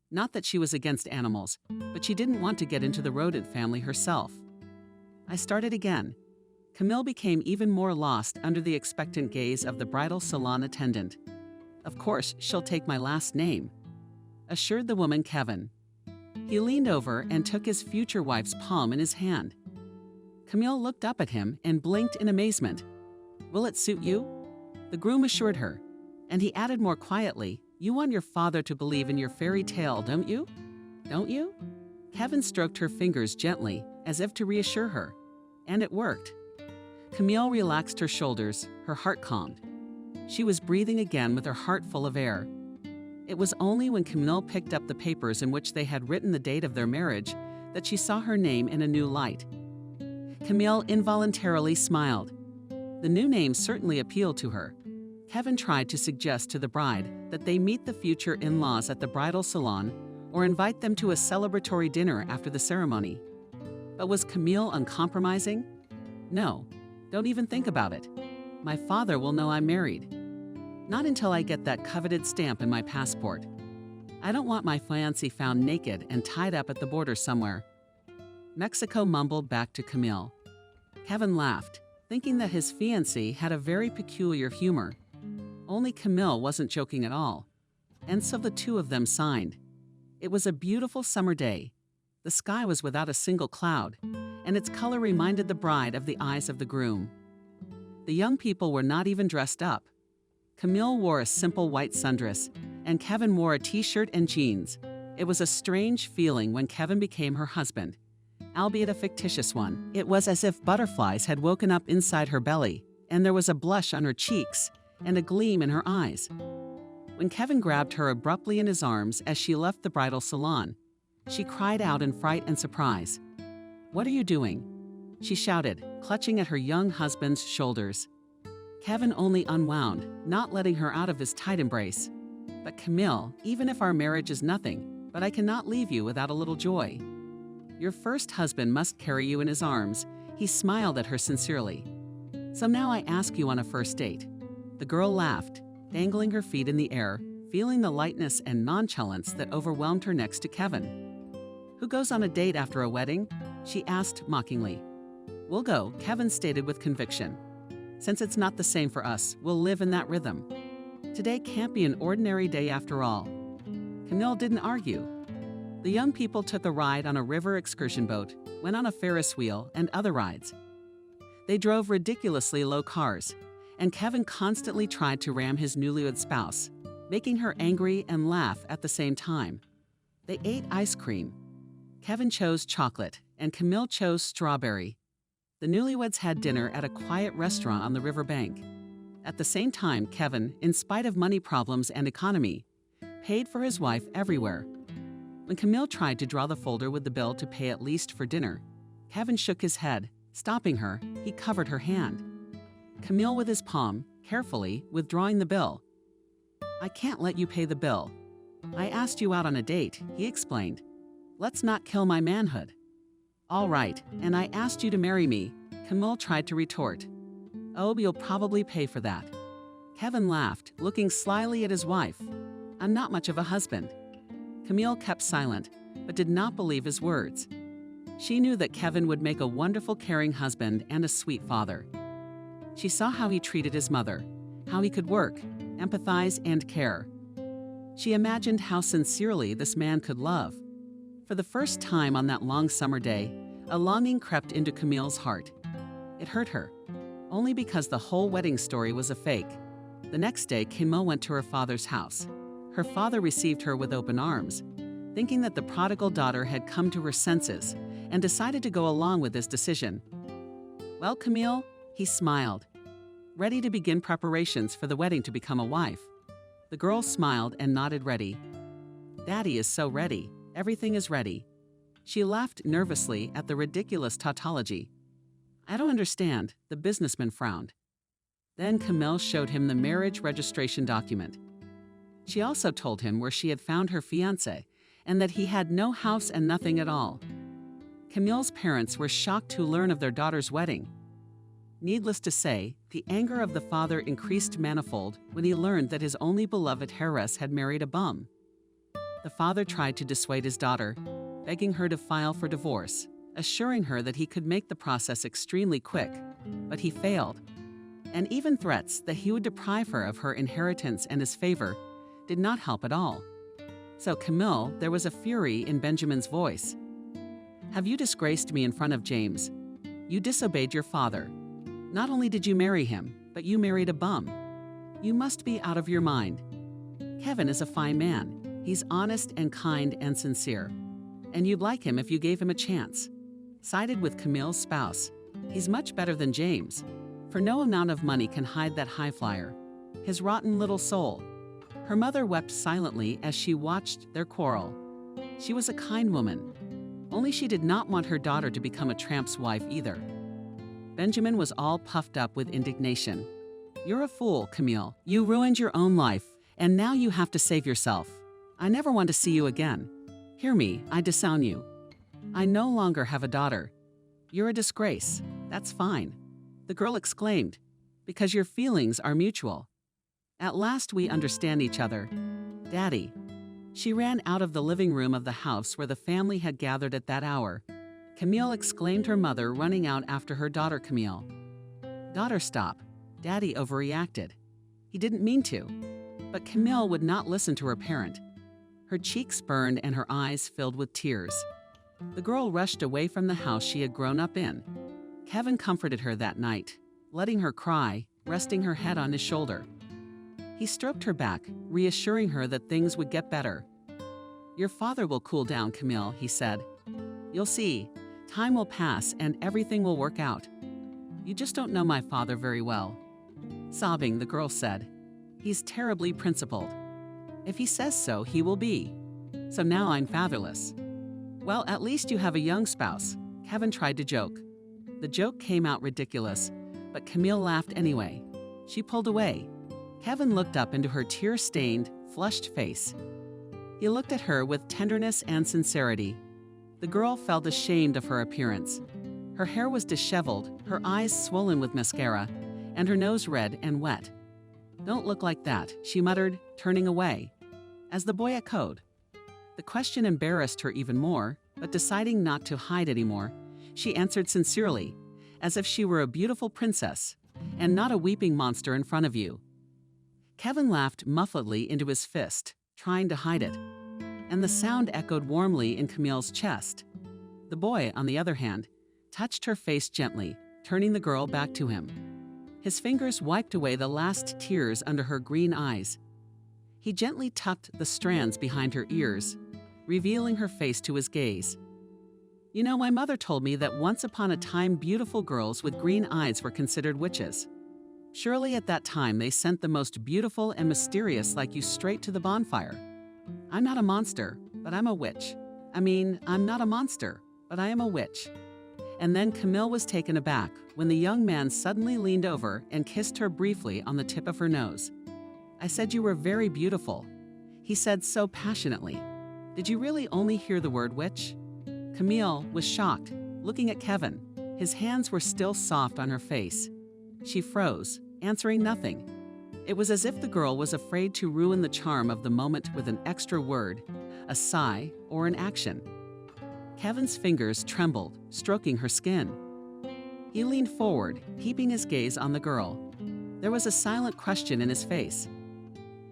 Not that she was against animals, but she didn't want to get into the rodent family herself. I started again. Camille became even more lost under the expectant gaze of the bridal salon attendant. "Of course, she'll take my last name," assured the woman Kevin. He leaned over and took his future wife's palm in his hand. Camille looked up at him and blinked in amazement. "Will it suit you?" The groom assured her, and he added more quietly, "You want your father to believe in your fairy tale, don't you? Don't you?" Kevin stroked her fingers gently, as if to reassure her, and it worked. Camille relaxed her shoulders, her heart calmed. She was breathing again with her heart full of air. It was only when Camille picked up the papers in which they had written the date of their marriage that she saw her name in a new light. Camille involuntarily smiled. The new name certainly appealed to her. Kevin tried to suggest to the bride that they meet the future in-laws at the bridal salon or invite them to a celebratory dinner after the ceremony. But was Camille uncompromising? No, don't even think about it. My father will know I'm married. Not until I get that coveted stamp in my passport. I don't want my fiancé found naked and tied up at the border somewhere. Mexico mumbled back to Camille. Kevin laughed, thinking that his fiancée had a very peculiar humor. Only Camille wasn't joking at all. And so the two of them signed. It was a beautiful summer day. The sky was without a single cloud, and its color reminded the bride of the eyes of the groom. The young people were not even dressed up. Camille wore a simple white sundress, and Kevin wore a t-shirt and jeans. It was a strange feeling when Kevin became her husband, albeit a fictitious one. It was as if butterflies had woken up inside her belly, and there was a blush on her cheeks and a gleam in her eyes. When Kevin grabbed her abruptly in his arms as she left the bridal salon, she cried out in fright and surprise. "What are you doing?" she shouted, clutching at her young husband's shoulders. Kevin only unwound, not letting her out of his tight embrace. "But Camille, even if our marriage is nothing, but I cannot leave you without a little joy. Your first husband must carry you in his arms." He smiled at her sincerely. "So now I ask you on a first date." The girl laughed, dangling her feet in the air, feeling the lightness and nonchalance that overwhelmed her next to Kevin. "Who goes on a date after a wedding?" she asked mockingly. "We'll go," Kevin stated with conviction. "Since it's not the same for us, we'll live in that rhythm. Today can't be an ordinary day after all." Camille didn't argue. The young people took a ride on a river excursion boat, went on a Ferris wheel, and other rides. They drove ridiculously low cars, and Kevin constantly tried to ram his newlywed spouse, making her angry and laugh at the same time. They ate ice cream. Kevin chose chocolate, and Camille chose strawberry. The newlyweds had dinner at a quiet restaurant on the riverbank. At the same time, Kevin, in spite of money problems and economy, paid for his wife everywhere. When Camille tried to draw the folder with the bill to pay at least for dinner, Kevin shook his head. Stopping her, he covered her hand. Camille with his palm, carefully withdrawing the bill. "I can't let you pay the bill. I asked you out on a date," he explained. "Let's not kill my manhood." "All right, and I asked you to marry me," Camille tried to retort. "Oh, you'll probably pay for that." Kevin laughed, looking slyly at his wife. "I'm not much of a husband." Camille kept silent, but did not believe his words. She knew that Kevin would make a wonderful, caring husband and a sweet father. She saw how he treated his mother, how he could work, empathize, and care. She imagined how sincerely this man could love. For the first time on that long summer day, a longing crept into Camille's heart. It hurt her, only because the whole wedding story was a fake. The next day, Camille went to her father's house. Her father received her with open arms, thinking that the prodigal daughter had come to her senses and decided to go along with his decision. "Well, Camille," he smiled, ready to begin preparations for the wedding to become a wife. The girl smiled and nodded ready. "Daddy is so ready. Everything is ready." She laughed nervously at the ridiculous tautology. "I don't understand," the businessman frowned. Then Camille showed him the marriage registration document. She also told him where she had found her fiancé and that he had no house and nothing at all. Camille's parents were shocked to learn of their daughter's wedding. Needless to say, the anger of the father increased manifold when he learned that his only beloved heiress had married a bum. The father tried to dissuade his daughter, begging her to file for divorce, assuring her that he could make the process extremely quick, but he failed. And even threats that he would deprive her of her inheritance and his favor did not help at all. So Camille, there was a fury in Benjamin's voice. "Have you disgraced me in front of James? You disobeyed your father. Not only did you marry him, but you married a bum. You must be out of your mind. Kevin is a fine man. He's honest and kind and sincere. And you'd like him if you gave him a chance." Sided with Camille's spouse. "He's much better than James. For no amount of money can hide that high flyer. His rotten little soul." Her mother wept silently as she watched their quarrel. She was a kind woman. Only she did not want her daughter to become a tramp's wife either. Benjamin was all puffed up with indignation. You're a fool, Camille. You ruined your own life, and now you have to save yourself. I never want to see you again. Hear me, I disown you. I no longer have a daughter. You're a disgrace. That's fine," the girl exclaimed, "because your feelings are mutual. At last we understand each other. Daddy." She ran out of the living room of the house where the family had gathered at that hour. Camille exclaimed, her mother running out after her daughter Camille. "Daughter, stop. Daddy overreacted. He didn't mean to." But Camille would not listen to her parent. Her cheeks burned and her eyes filled with tears. The girl rushed away from the house she had grown up in. Kevin comforted her that night, letting her cry, resting her head on his shoulder. He stroked her back, reassuring her that things would get better. "Your father will cool down, Camille," he said. "You'll see. Time will pass and everything will work out. You just don't know my father very well." Sobbing, the girl said, "He's terribly principled. If he says so, he will be. So now I'm fatherless." "Well, at least you have a young spouse," Kevin tried to joke. The joke came out ridiculous, but Camille laughed anyway. She pulled away. Kevin looked up into her tear-stained, flushed face. He looked at her with tenderness and sincerity. The girl felt ashamed of her appearance. Her hair was disheveled, her eyes swollen with mascara, and her nose red and wet. "Don't look like that," she muttered, turning away. As the boy echoed. The question embarrassed her even more, but deciding not to hide anymore, she answered sincerely, as if she were a beautiful princess, and not a weeping monster in front of you. Kevin laughed muffledly into his fist, trying to hide it, and the sound echoed warmly in Camille's chest. The boy, on the other hand, touched her face gently, turning the girl back to him. His fingers wiped away the last tears under her green eyes. He gently tucked the strands behind her ears, revealing her face to his gaze. "You know, my mother told me that once upon a time beautiful girls with green eyes were considered witches. Surely at that time they sent the most beautiful and mysterious like you straight to the bonfire. I'm not a monster, but I'm a witch. I'm not a monster, but I am a witch." And then Camille was taken aback when the young man suddenly leaned over and kissed her briefly on the tip of her nose. "I said you were very beautiful," he said so passionately. "Did you really only hear the word witch?" Camille was shocked, looking at Kevin. His hands were still soft on her face. She froze, answering nothing. It was as if the girl was afraid to ruin the charm of the moment with an extra word, a sigh, or an action. Kevin's fingers trembled, stroking her skin. He leaned forward, keeping his gaze on the girl. There was a silent question in his face.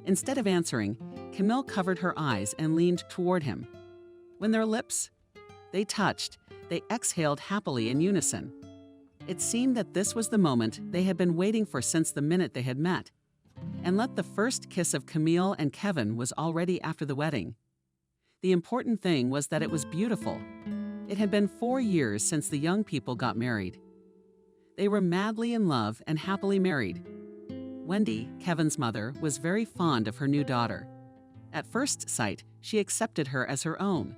Instead of answering, Camille covered her eyes and leaned toward him. When their lips, they touched, they exhaled happily in unison. It seemed that this was the moment they had been waiting for since the minute they had met. And let the first kiss of Camille and Kevin was already after the wedding. The important thing was that it was beautiful. It had been 4 years since the young people got married. They were madly in love and happily married. Wendy, Kevin's mother, was very fond of her new daughter. At first sight, she accepted her as her own.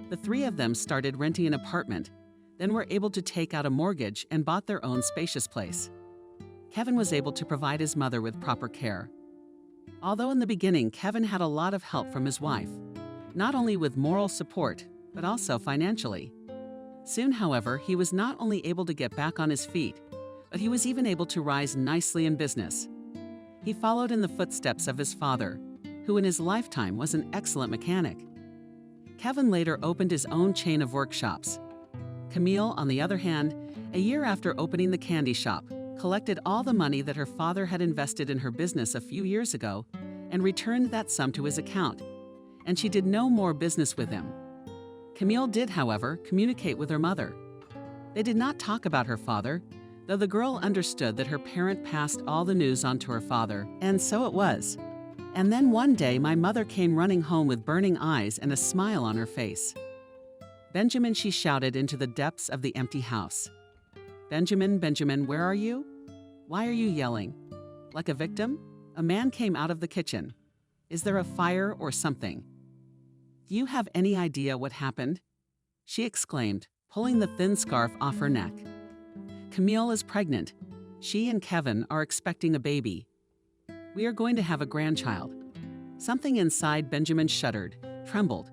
The three of them started renting an apartment, then were able to take out a mortgage and bought their own spacious place. Kevin was able to provide his mother with proper care. Although in the beginning Kevin had a lot of help from his wife, not only with moral support, but also financially. Soon, however, he was not only able to get back on his feet, but he was even able to rise nicely in business. He followed in the footsteps of his father, who in his lifetime was an excellent mechanic. Kevin later opened his own chain of workshops. Camille, on the other hand, a year after opening the candy shop, collected all the money that her father had invested in her business a few years ago and returned that sum to his account, and she did no more business with him. Camille did, however, communicate with her mother. They did not talk about her father, though the girl understood that her parent passed all the news on to her father, and so it was. And then one day my mother came running home with burning eyes and a smile on her face. "Benjamin," she shouted into the depths of the empty house. "Benjamin, Benjamin, where are you? Why are you yelling? Like a victim?" A man came out of the kitchen. "Is there a fire or something? Do you have any idea what happened?" she exclaimed, pulling the thin scarf off her neck. "Camille is pregnant. She and Kevin are expecting a baby. We are going to have a grandchild. Something inside Benjamin shuddered, trembled.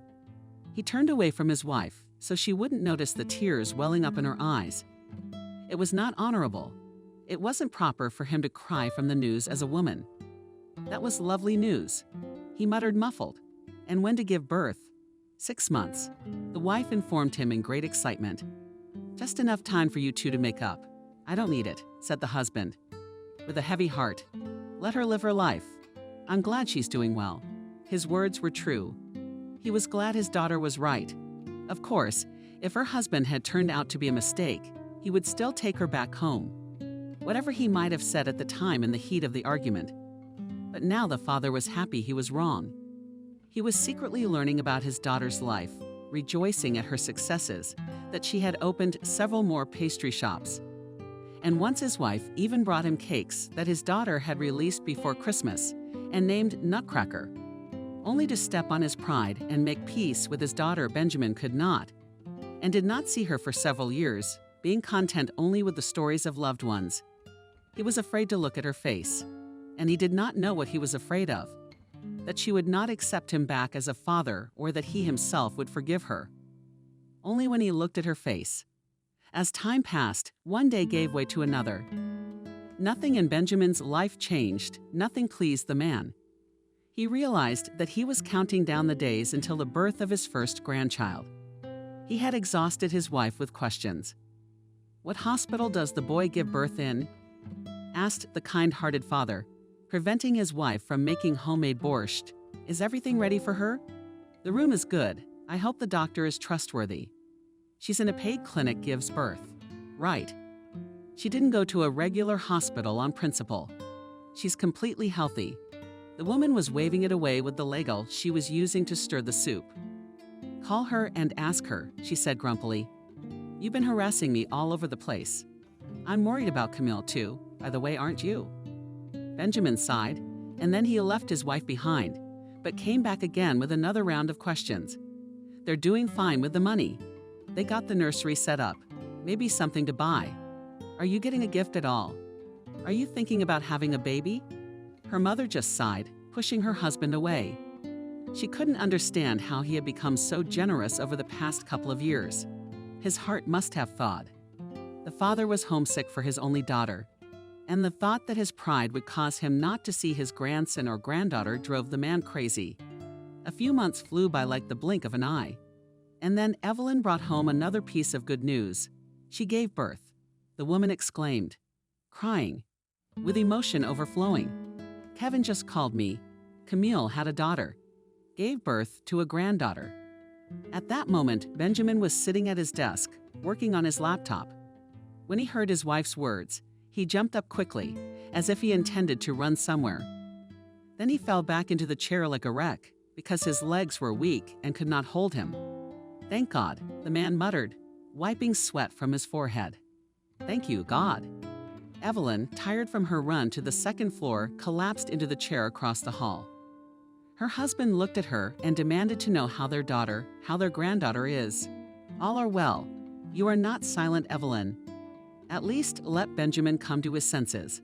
He turned away from his wife so she wouldn't notice the tears welling up in her eyes. It was not honorable. It wasn't proper for him to cry from the news as a woman. That was lovely news. He muttered muffled. And when to give birth? 6 months. The wife informed him in great excitement. Just enough time for you two to make up. I don't need it, said the husband. With a heavy heart. Let her live her life. I'm glad she's doing well. His words were true. He was glad his daughter was right. Of course, if her husband had turned out to be a mistake, he would still take her back home. Whatever he might have said at the time in the heat of the argument. But now the father was happy he was wrong. He was secretly learning about his daughter's life, rejoicing at her successes, that she had opened several more pastry shops. And once his wife even brought him cakes that his daughter had released before Christmas and named Nutcracker. Only to step on his pride and make peace with his daughter Benjamin could not, and did not see her for several years, being content only with the stories of loved ones. He was afraid to look at her face, and he did not know what he was afraid of, that she would not accept him back as a father or that he himself would forgive her. Only when he looked at her face. As time passed, one day gave way to another. Nothing in Benjamin's life changed, nothing pleased the man. He realized that he was counting down the days until the birth of his first grandchild. He had exhausted his wife with questions. What hospital does the boy give birth in? Asked the kind-hearted father, preventing his wife from making homemade borscht. Is everything ready for her? The room is good. I hope the doctor is trustworthy. She's in a paid clinic, gives birth. Right. She didn't go to a regular hospital on principle. She's completely healthy. The woman was waving it away with the ladle she was using to stir the soup. Call her and ask her, she said grumpily. You've been harassing me all over the place. I'm worried about Camille too, by the way, aren't you? Benjamin sighed, and then he left his wife behind, but came back again with another round of questions. They're doing fine with the money. They got the nursery set up, maybe something to buy. Are you getting a gift at all? Are you thinking about having a baby? Her mother just sighed, pushing her husband away. She couldn't understand how he had become so generous over the past couple of years. His heart must have thawed. The father was homesick for his only daughter, and the thought that his pride would cause him not to see his grandson or granddaughter drove the man crazy. A few months flew by like the blink of an eye. And then Evelyn brought home another piece of good news. She gave birth. The woman exclaimed, crying, with emotion overflowing. Kevin just called me. Camille had a daughter. Gave birth to a granddaughter. At that moment, Benjamin was sitting at his desk, working on his laptop. When he heard his wife's words, he jumped up quickly, as if he intended to run somewhere. Then he fell back into the chair like a wreck, because his legs were weak and could not hold him. Thank God, the man muttered, wiping sweat from his forehead. Thank you, God. Evelyn, tired from her run to the second floor, collapsed into the chair across the hall. Her husband looked at her and demanded to know how their granddaughter is. All are well. You are not silent, Evelyn. At least let Benjamin come to his senses.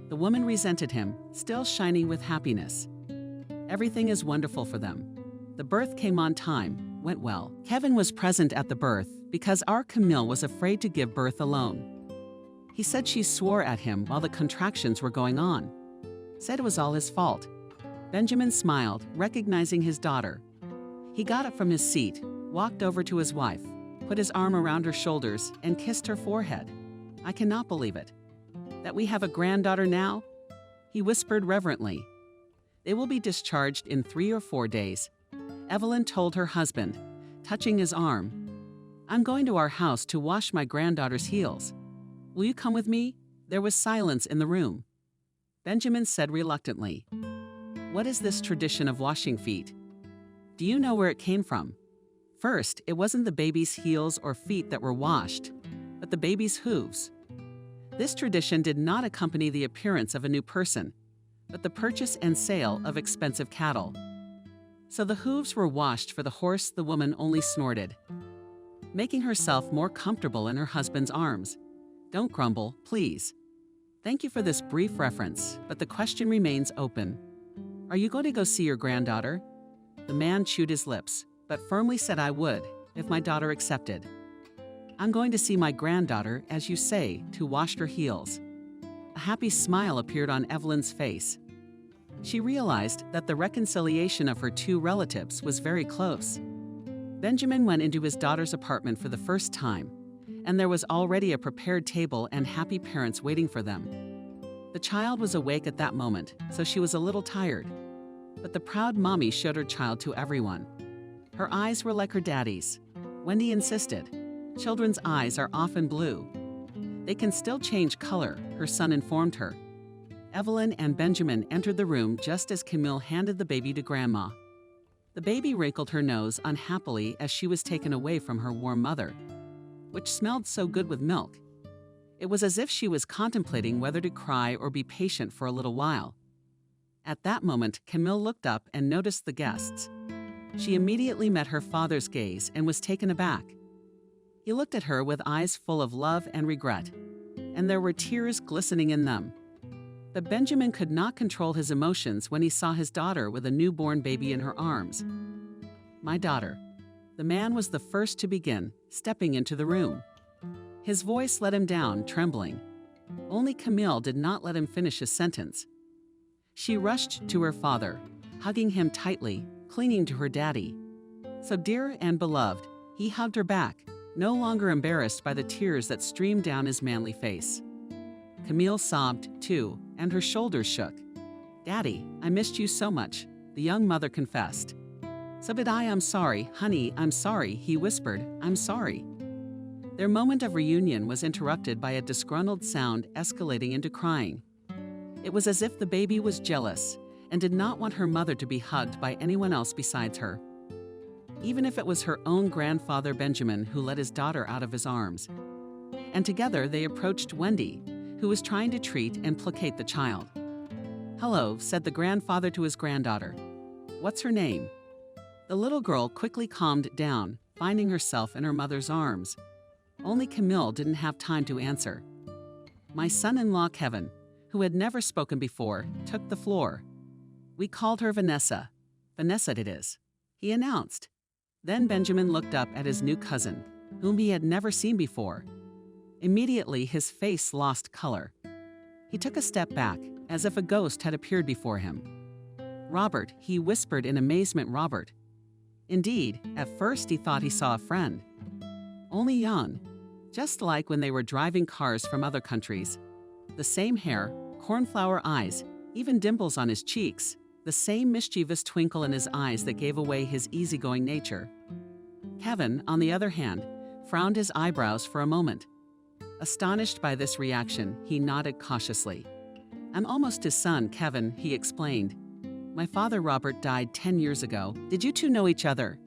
The woman resented him, still shining with happiness. Everything is wonderful for them. The birth came on time, went well. Kevin was present at the birth because our Camille was afraid to give birth alone. He said she swore at him while the contractions were going on. Said it was all his fault. Benjamin smiled, recognizing his daughter. He got up from his seat, walked over to his wife, put his arm around her shoulders, and kissed her forehead. I cannot believe it. That we have a granddaughter now? He whispered reverently. They will be discharged in 3 or 4 days. Evelyn told her husband, touching his arm. I'm going to our house to wash my granddaughter's heels. Will you come with me? There was silence in the room. Benjamin said reluctantly, What is this tradition of washing feet? Do you know where it came from? First, it wasn't the baby's heels or feet that were washed, but the baby's hooves. This tradition did not accompany the appearance of a new person, but the purchase and sale of expensive cattle. So the hooves were washed for the horse the woman only snorted, making herself more comfortable in her husband's arms. Don't grumble, please. Thank you for this brief reference, but the question remains open. Are you going to go see your granddaughter? The man chewed his lips, but firmly said I would, if my daughter accepted. I'm going to see my granddaughter, as you say, to wash her heels. A happy smile appeared on Evelyn's face. She realized that the reconciliation of her two relatives was very close. Benjamin went into his daughter's apartment for the first time, and there was already a prepared table and happy parents waiting for them. The child was awake at that moment, so she was a little tired. But the proud mommy showed her child to everyone. Her eyes were like her daddy's. Wendy insisted. Children's eyes are often blue. They can still change color, her son informed her. Evelyn and Benjamin entered the room just as Camille handed the baby to Grandma. The baby wrinkled her nose unhappily as she was taken away from her warm mother, which smelled so good with milk. It was as if she was contemplating whether to cry or be patient for a little while. At that moment, Camille looked up and noticed the guests. She immediately met her father's gaze and was taken aback. He looked at her with eyes full of love and regret, and there were tears glistening in them. But Benjamin could not control his emotions when he saw his daughter with a newborn baby in her arms. My daughter. The man was the first to begin, stepping into the room. His voice let him down, trembling. Only Camille did not let him finish his sentence. She rushed to her father, hugging him tightly, clinging to her daddy. So dear and beloved, he hugged her back, no longer embarrassed by the tears that streamed down his manly face. Camille sobbed, too, and her shoulders shook. Daddy, I missed you so much, the young mother confessed. So did I. I'm sorry, honey, I'm sorry, he whispered, I'm sorry. Their moment of reunion was interrupted by a disgruntled sound escalating into crying. It was as if the baby was jealous and did not want her mother to be hugged by anyone else besides her. Even if it was her own grandfather Benjamin who let his daughter out of his arms. And together they approached Wendy, who was trying to treat and placate the child. Hello, said the grandfather to his granddaughter. What's her name? The little girl quickly calmed down, finding herself in her mother's arms. Only Camille didn't have time to answer. My son-in-law Kevin, who had never spoken before, took the floor. We called her Vanessa. Vanessa it is, he announced. Then Benjamin looked up at his new cousin, whom he had never seen before. Immediately, his face lost color. He took a step back, as if a ghost had appeared before him. Robert, he whispered in amazement, Robert. Indeed, at first he thought he saw a friend. Only young, just like when they were driving cars from other countries. The same hair, cornflower eyes, even dimples on his cheeks, the same mischievous twinkle in his eyes that gave away his easygoing nature. Kevin, on the other hand, frowned his eyebrows for a moment. Astonished by this reaction, he nodded cautiously. I'm almost his son, Kevin, he explained. My father Robert died 10 years ago. Did you two know each other?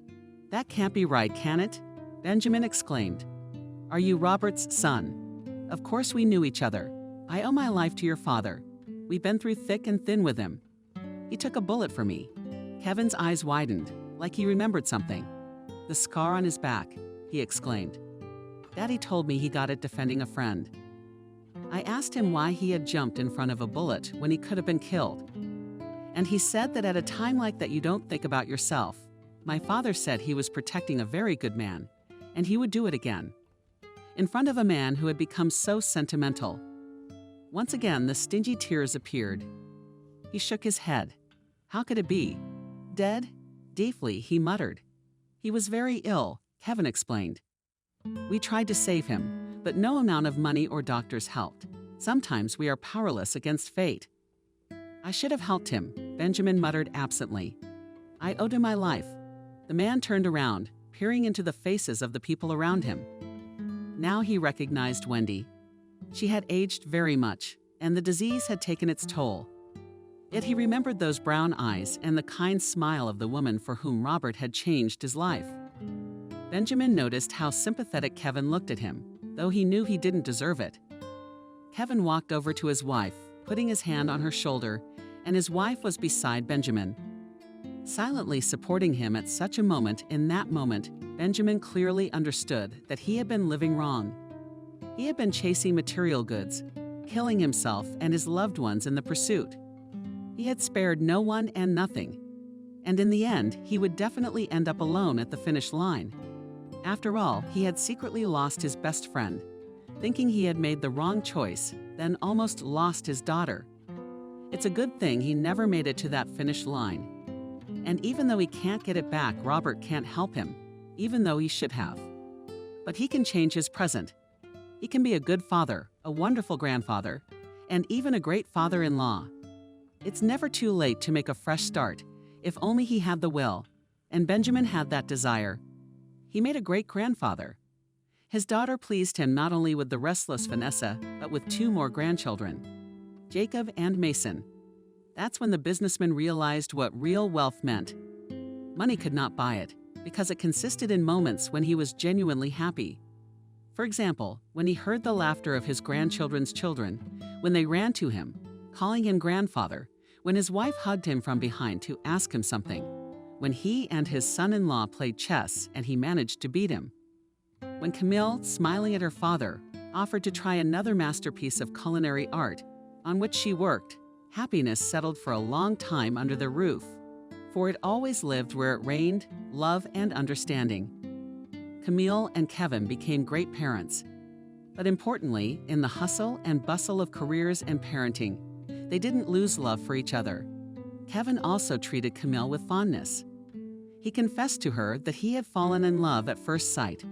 That can't be right, can it? Benjamin exclaimed. Are you Robert's son? Of course we knew each other. I owe my life to your father. We've been through thick and thin with him. He took a bullet for me. Kevin's eyes widened, like he remembered something. The scar on his back, he exclaimed. Daddy told me he got it defending a friend. I asked him why he had jumped in front of a bullet when he could have been killed. And he said that at a time like that you don't think about yourself. My father said he was protecting a very good man, and he would do it again. In front of a man who had become so sentimental. Once again, the stingy tears appeared. He shook his head. How could it be? Dead? Deeply, he muttered. He was very ill, Kevin explained. We tried to save him, but no amount of money or doctors helped. Sometimes we are powerless against fate. I should have helped him, Benjamin muttered absently. I owed him my life. The man turned around, peering into the faces of the people around him. Now he recognized Wendy. She had aged very much, and the disease had taken its toll. Yet he remembered those brown eyes and the kind smile of the woman for whom Robert had changed his life. Benjamin noticed how sympathetic Kevin looked at him, though he knew he didn't deserve it. Kevin walked over to his wife, putting his hand on her shoulder, and his wife was beside Benjamin. Silently supporting him at such a moment, in that moment, Benjamin clearly understood that he had been living wrong. He had been chasing material goods, killing himself and his loved ones in the pursuit. He had spared no one and nothing. And in the end, he would definitely end up alone at the finish line. After all, he had secretly lost his best friend, thinking he had made the wrong choice, then almost lost his daughter. It's a good thing he never made it to that finish line. And even though he can't get it back, Robert can't help him, even though he should have. But he can change his present. He can be a good father, a wonderful grandfather, and even a great father-in-law. It's never too late to make a fresh start, if only he had the will, and Benjamin had that desire. He made a great grandfather. His daughter pleased him not only with the restless Vanessa, but with 2 more grandchildren, Jacob and Mason. That's when the businessman realized what real wealth meant. Money could not buy it, because it consisted in moments when he was genuinely happy. For example, when he heard the laughter of his grandchildren's children, when they ran to him, calling him grandfather, when his wife hugged him from behind to ask him something, when he and his son-in-law played chess and he managed to beat him, when Camille, smiling at her father, offered to try another masterpiece of culinary art on which she worked, happiness settled for a long time under their roof, for it always lived where it rained love and understanding. Camille and Kevin became great parents. But importantly, in the hustle and bustle of careers and parenting, they didn't lose love for each other. Kevin also treated Camille with fondness. He confessed to her that he had fallen in love at first sight.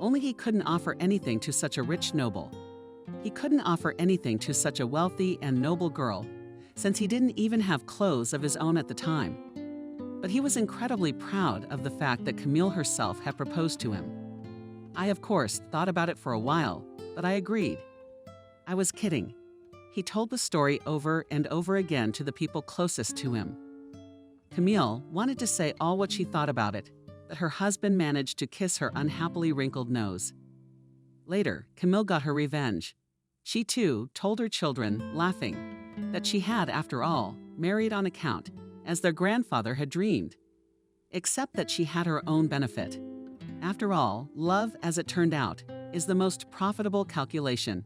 Only he couldn't offer anything to such a rich noble. He couldn't offer anything to such a wealthy and noble girl, since he didn't even have clothes of his own at the time. But he was incredibly proud of the fact that Camille herself had proposed to him. I, of course, thought about it for a while, but I agreed. I was kidding. He told the story over and over again to the people closest to him. Camille wanted to say all what she thought about it, but her husband managed to kiss her unhappily wrinkled nose. Later, Camille got her revenge. She too told her children, laughing, that she had, after all, married on account, as their grandfather had dreamed. Except that she had her own benefit. After all, love, as it turned out, is the most profitable calculation.